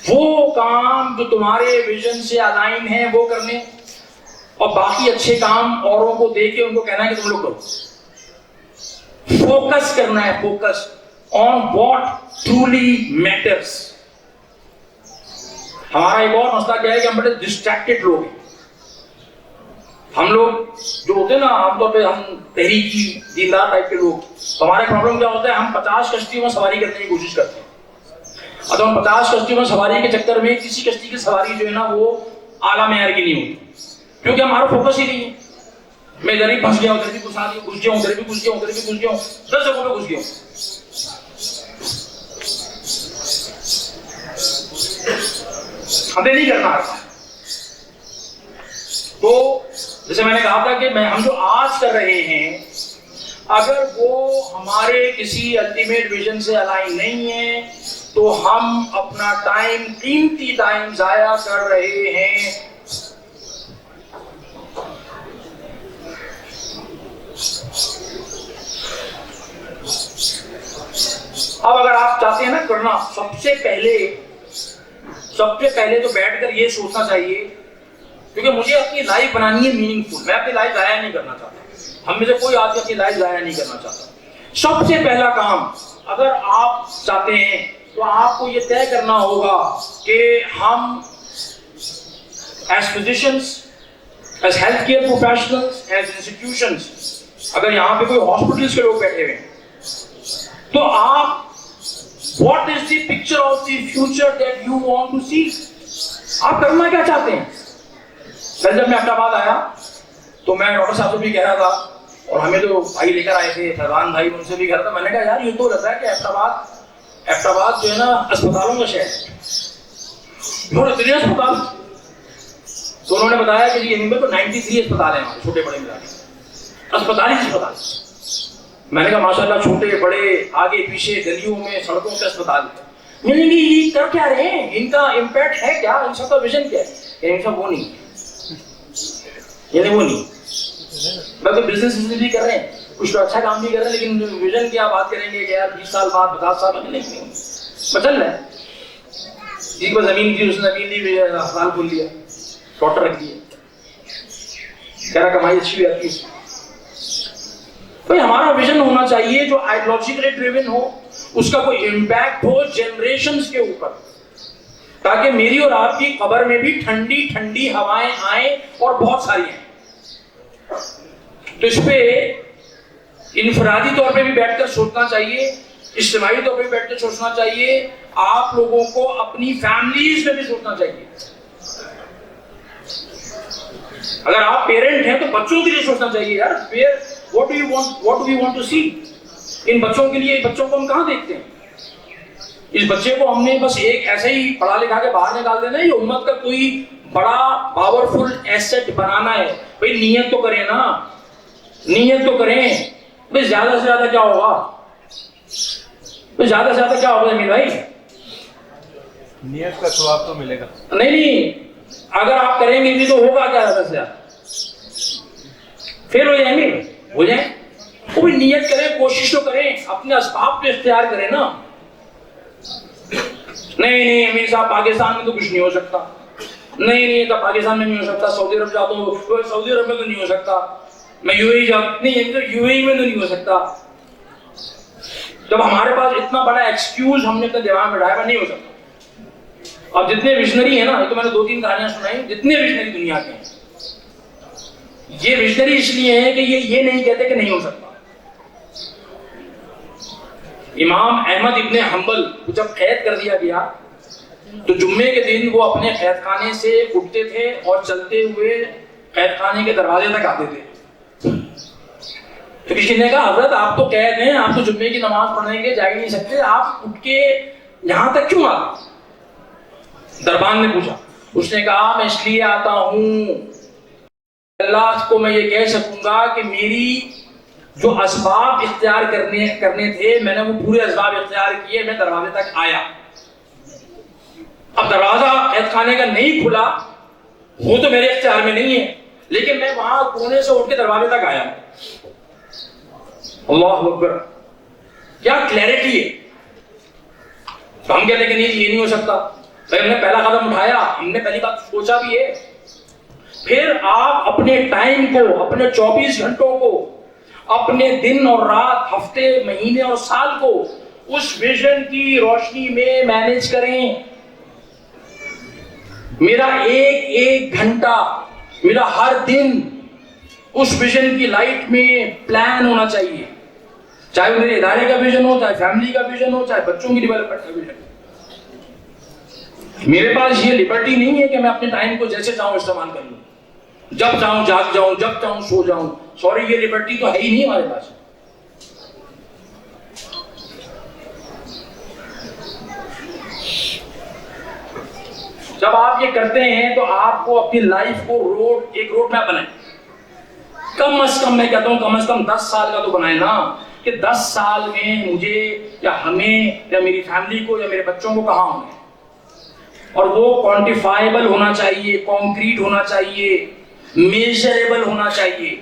Speaker 2: وہ کام جو تمہارے ویژن سے الائن ہیں وہ کرنے, اور باقی اچھے کام اوروں کو دے کے ان کو کہنا ہے کہ تم لوگ کرو. فوکس کرنا ہے, focus on what truly matters. ہمارا ایک اور مسئلہ کیا ہے کہ ہم بڑے ڈسٹریکٹڈ لوگ ہیں. ہم لوگ جو ہوتے ہیں نا, عام طور پہ ہم تحریکی دیندار ٹائپ کے لوگ, ہمارا پرابلم کیا ہوتا ہے, ہم 50 کشتیوں میں سواری کرنے کی کوشش کرتے ہیں. اب ہم 50 کشتیوں میں سواری کے چکر میں کسی کشتی کی سواری جو ہے نا وہ اعلیٰ معیار کی نہیں ہوتی, کیونکہ ہمارا فوکس ہی نہیں ہے. میں ادھر ہی پھنس گیا, ادھر بھی گھس گیا ہوں, ادھر بھی گھس گیا ہوں, ادھر بھی گھس گیا ہوں, 10 جگہوں پہ گھس گیا ہوں. ہمیں نہیں کرنا آتا. تو جیسے میں نے کہا تھا کہ ہم جو آج کر رہے ہیں, اگر وہ ہمارے کسی الٹیمیٹ ویژن سے الائن نہیں ہے تو ہم اپنا ٹائم, قیمتی ٹائم ضائع کر رہے ہیں. اب اگر آپ چاہتے ہیں نا کرنا, سب سے پہلے تو بیٹھ کر یہ سوچنا چاہیے, کیونکہ مجھے اپنی لائف بنانی ہے میننگ فل. میں اپنی لائف ضائع نہیں کرنا چاہتا. ہم میں سے کوئی آدمی اپنی لائف ضائع نہیں کرنا چاہتا. سب سے پہلا کام اگر آپ چاہتے ہیں تو آپ کو یہ طے کرنا ہوگا کہ ہم as physicians, as health care professionals, as institutions, اگر یہاں پہ کوئی ہاسپٹلس کے لوگ بیٹھے ہوئے ہیں تو آپ what is the picture of the future that you want to see? آپ کرنا کیا چاہتے ہیں؟ کل جب میں احمد آباد آیا تو میں ڈاکٹر صاحب سے بھی کہہ رہا تھا, اور ہمیں تو بھائی لے کر آئے تھے, فیضان بھائی, ان سے بھی کہہ رہا تھا. میں نے کہا یار یہ تو لگ رہا ہے کہ احمد آباد جو ہے نا اسپتالوں کا شہر ہے, اور اتنے اسپتال. تو انہوں نے بتایا کہ یہیں پہ تو 93 اسپتال ہیں ہمارے, چھوٹے بڑے ملا کے اسپتال. میں نے کہا ماشاءاللہ, چھوٹے بڑے, آگے پیچھے, گلیوں میں, سڑکوں پہ اسپتال. میں نے کہا یہ کر کیا رہے ہیں, ان کا امپیکٹ ہے کیا, ان سب کا ویژن کیا ہے؟ ان سب وہ نہیں, وہ نہیں. بلکہ بزنس بھی کر رہے ہیں, کچھ تو اچھا کام بھی کر رہے ہیں, لیکن ویژن کیا بات کریں گے کہ یار 20 سال بعد, 50 سال بعد نہیں چل رہا ہے. کسی کو زمین تھی, اس نے زمین لی, اسپتال کھول لیا, ڈاکٹر رکھ دیا, کہہ رہا کمائی اچھی بھی آتی ہے. بھائی ہمارا ویژن ہونا چاہیے جو آئیڈیالوجیکلی ڈریون ہو, اس کا کوئی امپیکٹ ہو جنریشنز کے اوپر, تاکہ میری اور آپ کی قبر میں بھی ٹھنڈی ٹھنڈی ہوائیں آئیں, اور بہت ساری ہیں. تو اس پہ انفرادی طور پہ بھی بیٹھ کر سوچنا چاہیے, اجتماعی طور پہ بیٹھ کر سوچنا چاہیے, آپ لوگوں کو اپنی فیملیز میں بھی سوچنا چاہیے. اگر آپ پیرنٹ ہیں تو بچوں کے لیے سوچنا چاہیے, یار what do we want to see? ان بچوں کے لیے, بچوں کو ہم کہاں دیکھتے ہیں؟ اس بچے کو ہم نے بس ایک ایسے ہی پڑھا لکھا کے باہر نکال دینا ہے, یہ امت کا کوئی بڑا پاورفل ایسٹ بنانا ہے. بھائی نیت تو کریں نا, نیت تو کریں. بھائی زیادہ سے زیادہ کیا ہوگا, زیادہ سے زیادہ کیا ہوگا امین بھائی؟
Speaker 3: نیت کا ثواب تو ملے گا.
Speaker 2: نہیں, اگر آپ کریں گے بھی تو ہوگا کیا زیادہ سے زیادہ؟ فیل ہو جائیں گے, ہو جائیں. وہ بھی نیت کریں, کوشش تو کریں, اپنے اسباب تو اختیار کریں نا. نہیں امیر صاحب پاکستان میں تو کچھ نہیں ہو سکتا, نہیں تو پاکستان میں نہیں ہو سکتا, سعودی عرب جاتا ہوں, سعودی عرب میں تو نہیں ہو سکتا, میں یو اے ای جاتا, نہیں یو اے ای میں تو نہیں ہو سکتا. جب ہمارے پاس اتنا بڑا ایکسکیوز ہم نے اپنے دماغ میں ڈالا, نہیں ہو سکتا. اب جتنے ویژنری ہیں نا, یہ تو میں نے 2-3 کہانیاں سنائی, جتنے ویژنری دنیا کے ہیں, یہ ویژنری اس لیے ہیں کہ یہ نہیں کہتے کہ نہیں ہو سکتا. امام احمد ابن حنبل کو جب قید کر دیا گیا تو جمعے کے دن وہ اپنے قید خانے سے اٹھتے تھے اور چلتے ہوئے قید خانے کے دروازے تک آتے تھے. تو کسی نے کہا حضرت آپ تو قید ہیں, آپ تو جمعے کی نماز پڑھنے کے جا ہی نہیں سکتے, آپ اٹھ کے یہاں تک کیوں آتے؟ دربان نے پوچھا. اس نے کہا میں اس لیے آتا ہوں اللہ کو میں یہ کہہ سکوں گا کہ میری جو اسباب اختیار کرنے تھے میں نے وہ پورے اسباب اختیار کیے, میں دروازے تک آیا. اب دروازہ قید خانے کا نہیں کھلا, وہ تو میرے اختیار میں نہیں ہے, لیکن میں وہاں کونے سے اٹھ کے دروازے تک آیا. اللہ اکبر, کیا کلیئرٹی ہے. تو ہم کہتے ہیں کہ نہیں یہ نہیں ہو سکتا. ہم نے پہلا قدم اٹھایا, ہم نے پہلی بات سوچا بھی ہے. پھر آپ اپنے ٹائم کو, اپنے 24 گھنٹوں کو, اپنے دن اور رات, ہفتے, مہینے اور سال کو اس ویژن کی روشنی میں مینیج کریں. میرا ایک گھنٹا, میرا ہر دن اس ویژن کی لائٹ میں پلان ہونا چاہیے, چاہے میرے ادارے کا ویژن ہو, چاہے فیملی کا ویژن ہو, چاہے بچوں کی ڈیولپمنٹ کا ویژن ہو. میرے پاس یہ لبرٹی نہیں ہے کہ میں اپنے ٹائم کو جیسے چاہوں استعمال کر لوں, جب چاہوں جاگ جاؤں, جب چاہوں سو جاؤں. سوری یہ لبرٹی تو ہے ہی نہیں ہمارے پاس. جب آپ یہ کرتے ہیں تو آپ کو اپنی لائف کو ایک روڈ میپ بنائیں. کم از کم میں کہتا ہوں کم از کم 10 سال کا تو بنائیں نا, کہ 10 سال میں مجھے یا ہمیں یا میری فیملی کو یا میرے بچوں کو کہاں ہونا ہے. اور وہ کوانٹیفائبل ہونا چاہیے, کانکریٹ ہونا چاہیے, میجریبل ہونا چاہیے.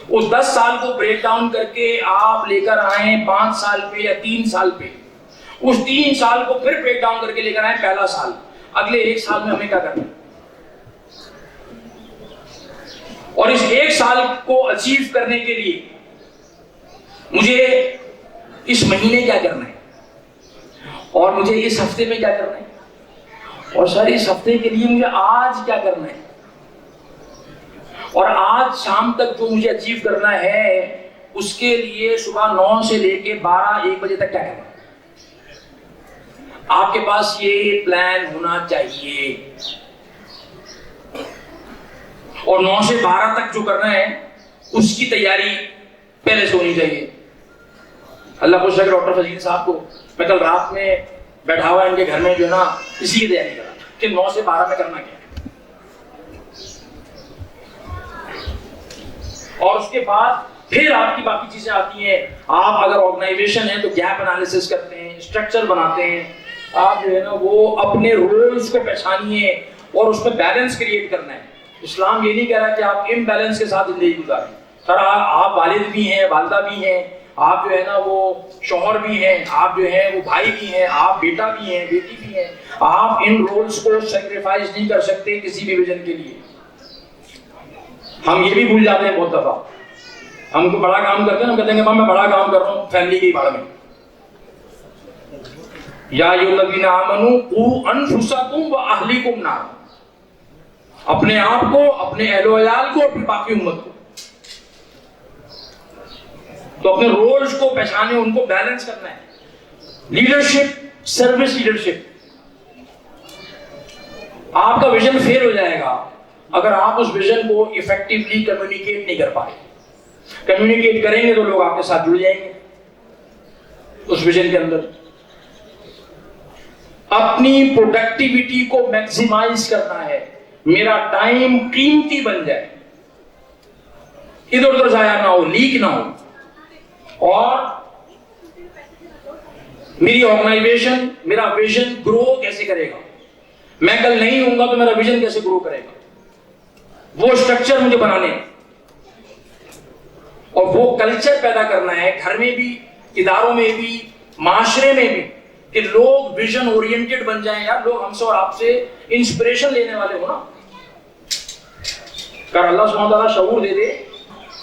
Speaker 2: اس 10 سال کو بریک ڈاؤن کر کے آپ لے کر آئیں 5 سال پہ یا 3 سال پہ. اس 3 سال کو پھر بریک ڈاؤن کر کے لے کر آئیں پہلا سال. اگلے 1 سال میں ہمیں کیا کرنا ہے, اور اس 1 سال کو اچیو کرنے کے لیے مجھے اس مہینے کیا کرنا ہے, اور مجھے اس ہفتے میں کیا کرنا ہے, اور سر اس ہفتے کے لیے مجھے آج کیا کرنا ہے, اور آج شام تک جو مجھے اچیو کرنا ہے اس کے لیے صبح 9 سے لے کے 12-1 بجے تک کیا کرنا ہے. آپ کے پاس یہ پلان ہونا چاہیے, اور 9 سے 12 تک جو کرنا ہے اس کی تیاری پہلے سے ہونی چاہیے. اللہ خوش رکھے ڈاکٹر فضیل صاحب کو, میں کل رات میں بیٹھا ہوا ان کے گھر میں جو ہے نا اسی کی تیاری کرا کہ 9 سے 12 میں کرنا کیا ہے. اور اس کے بعد پھر آپ کی باقی چیزیں آتی ہیں. آپ اگر آرگنائزیشن ہے تو گیپ انالیسس کرتے ہیں, اسٹرکچر بناتے ہیں. آپ جو ہے نا وہ اپنے رولز کو پہچانیے اور اس میں بیلنس کریٹ کرنا ہے. اسلام یہ نہیں کہہ رہا کہ آپ امبیلنس کے ساتھ زندگی گزاریں. سر آپ والد بھی ہیں, والدہ بھی ہیں, آپ جو ہے نا وہ شوہر بھی ہیں, آپ جو ہیں وہ بھائی بھی ہیں, آپ بیٹا بھی ہیں, بیٹی بھی ہیں. آپ ان رولز کو سیکریفائز نہیں کر سکتے کسی بھی ویژن کے لیے. ہم یہ بھی بھول جاتے ہیں بہت دفعہ. ہم کو بڑا کام کرتے ہیں, ہم کہتے ہیں کہ میں بڑا کام کر رہا ہوں فیملی کے بارے میں. یا ایھا الذین آمنوا قوا انفسکم واہلیکم نارا, اپنے آپ کو, اپنے اہل و عیال کو, اپنی باقی امت کو. تو اپنے رولز کو پہچانے, ان کو بیلنس کرنا ہے. Leadership, service leadership. آپ کا ویژن فیل ہو جائے گا اگر آپ اس ویژن کو ایفیکٹولی کمیونیکیٹ نہیں کر پائے. کمیونیکیٹ کریں گے تو لوگ آپ کے ساتھ جڑ جائیں گے اس ویژن کے اندر. اپنی پروڈکٹیوٹی کو میکسیمائز کرنا ہے. میرا ٹائم قیمتی بن جائے, ادھر ادھر ضائع نہ ہو, لیک نہ ہو. اور میری آرگنائزیشن, میرا ویژن گرو کیسے کرے گا. میں کل نہیں ہوں گا تو میرا ویژن کیسے گرو کرے گا. وہ اسٹرکچر مجھے بنانے ہیں اور وہ کلچر پیدا کرنا ہے, گھر میں بھی, اداروں میں بھی, معاشرے میں بھی, کہ لوگ ویژن اورینٹڈ بن جائیں. یار لوگ ہم سے اور آپ سے انسپریشن لینے والے ہو نا. اگر اللہ سبحانہ تعالیٰ شعور دے دے.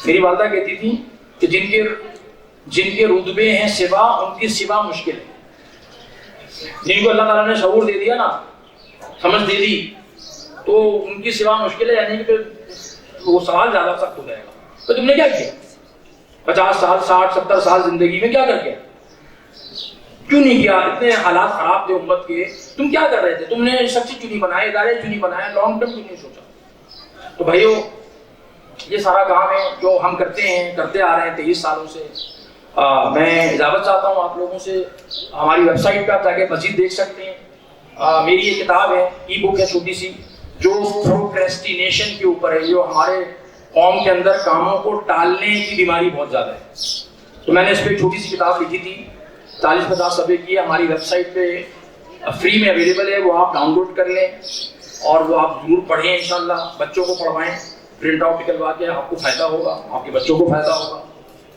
Speaker 2: میری والدہ کہتی تھی کہ جن کے رتبے ہیں سوا, ان کی سوا مشکل ہے. جن کو اللہ تعالیٰ نے شعور دے دیا نا, سمجھ دے دی, تو ان کی سوا مشکل ہے. یعنی کہ وہ سوال زیادہ سخت ہو جائے گا. تو تم نے کیا کیا 50 سال 60 70 سال زندگی میں کیا کر کے, کیوں نہیں کیا؟ اتنے حالات خراب تھے امت کے, تم کیا کر رہے تھے؟ تم نے شخصی کیوں نہیں بنائے, ادارے کیوں نہیں بنائے, لانگ ٹرم کیوں نہیں سوچا؟ تو بھائیو یہ سارا کام ہے جو ہم کرتے ہیں, کرتے آ رہے ہیں 23 سالوں سے. میں اجازت چاہتا ہوں آپ لوگوں سے. ہماری ویب سائٹ پہ آپ جا کے مزید دیکھ سکتے ہیں. میری یہ کتاب ہے, ای بک ہے چھوٹی سی, جو پروکریسٹینیشن کے اوپر ہے. جو ہمارے قوم کے اندر کاموں کو ٹالنے کی بیماری بہت زیادہ ہے, تو میں نے اس پہ ایک چھوٹی سی کتاب لکھی تھی, 40-50 صفحے کی. ہماری ویب سائٹ پہ فری میں اویلیبل ہے, وہ آپ ڈاؤن لوڈ کر لیں اور وہ آپ ضرور پڑھیں. انشاءاللہ بچوں کو پڑھوائیں, پرنٹ آؤٹ نکلوا کے. آپ کو فائدہ ہوگا, آپ کے بچوں کو فائدہ ہوگا.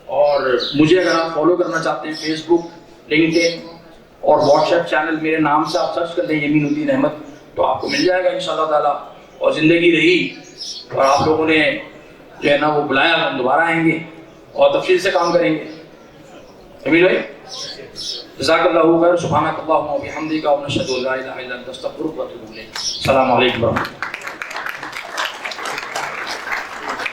Speaker 2: اور مجھے اگر آپ فالو کرنا چاہتے ہیں, فیس بک, لنکڈ ان اور واٹس ایپ چینل میرے نام سے آپ سرچ کر لیں یمین الدین احمد, تو آپ کو مل جائے گا انشاءاللہ تعالیٰ. اور زندگی رہی اور آپ لوگوں نے جو ہے نا وہ بلایا, ہم دوبارہ آئیں گے اور تفصیل سے کام کریں گے. امین بھائی, جزاک اللہ خیر. سبحانک اللہم و بحمدک, ونشہد ان لا الہ الا انت, نستغفرک و نتوب الیک. السلام علیکم ورحمۃ اللہ.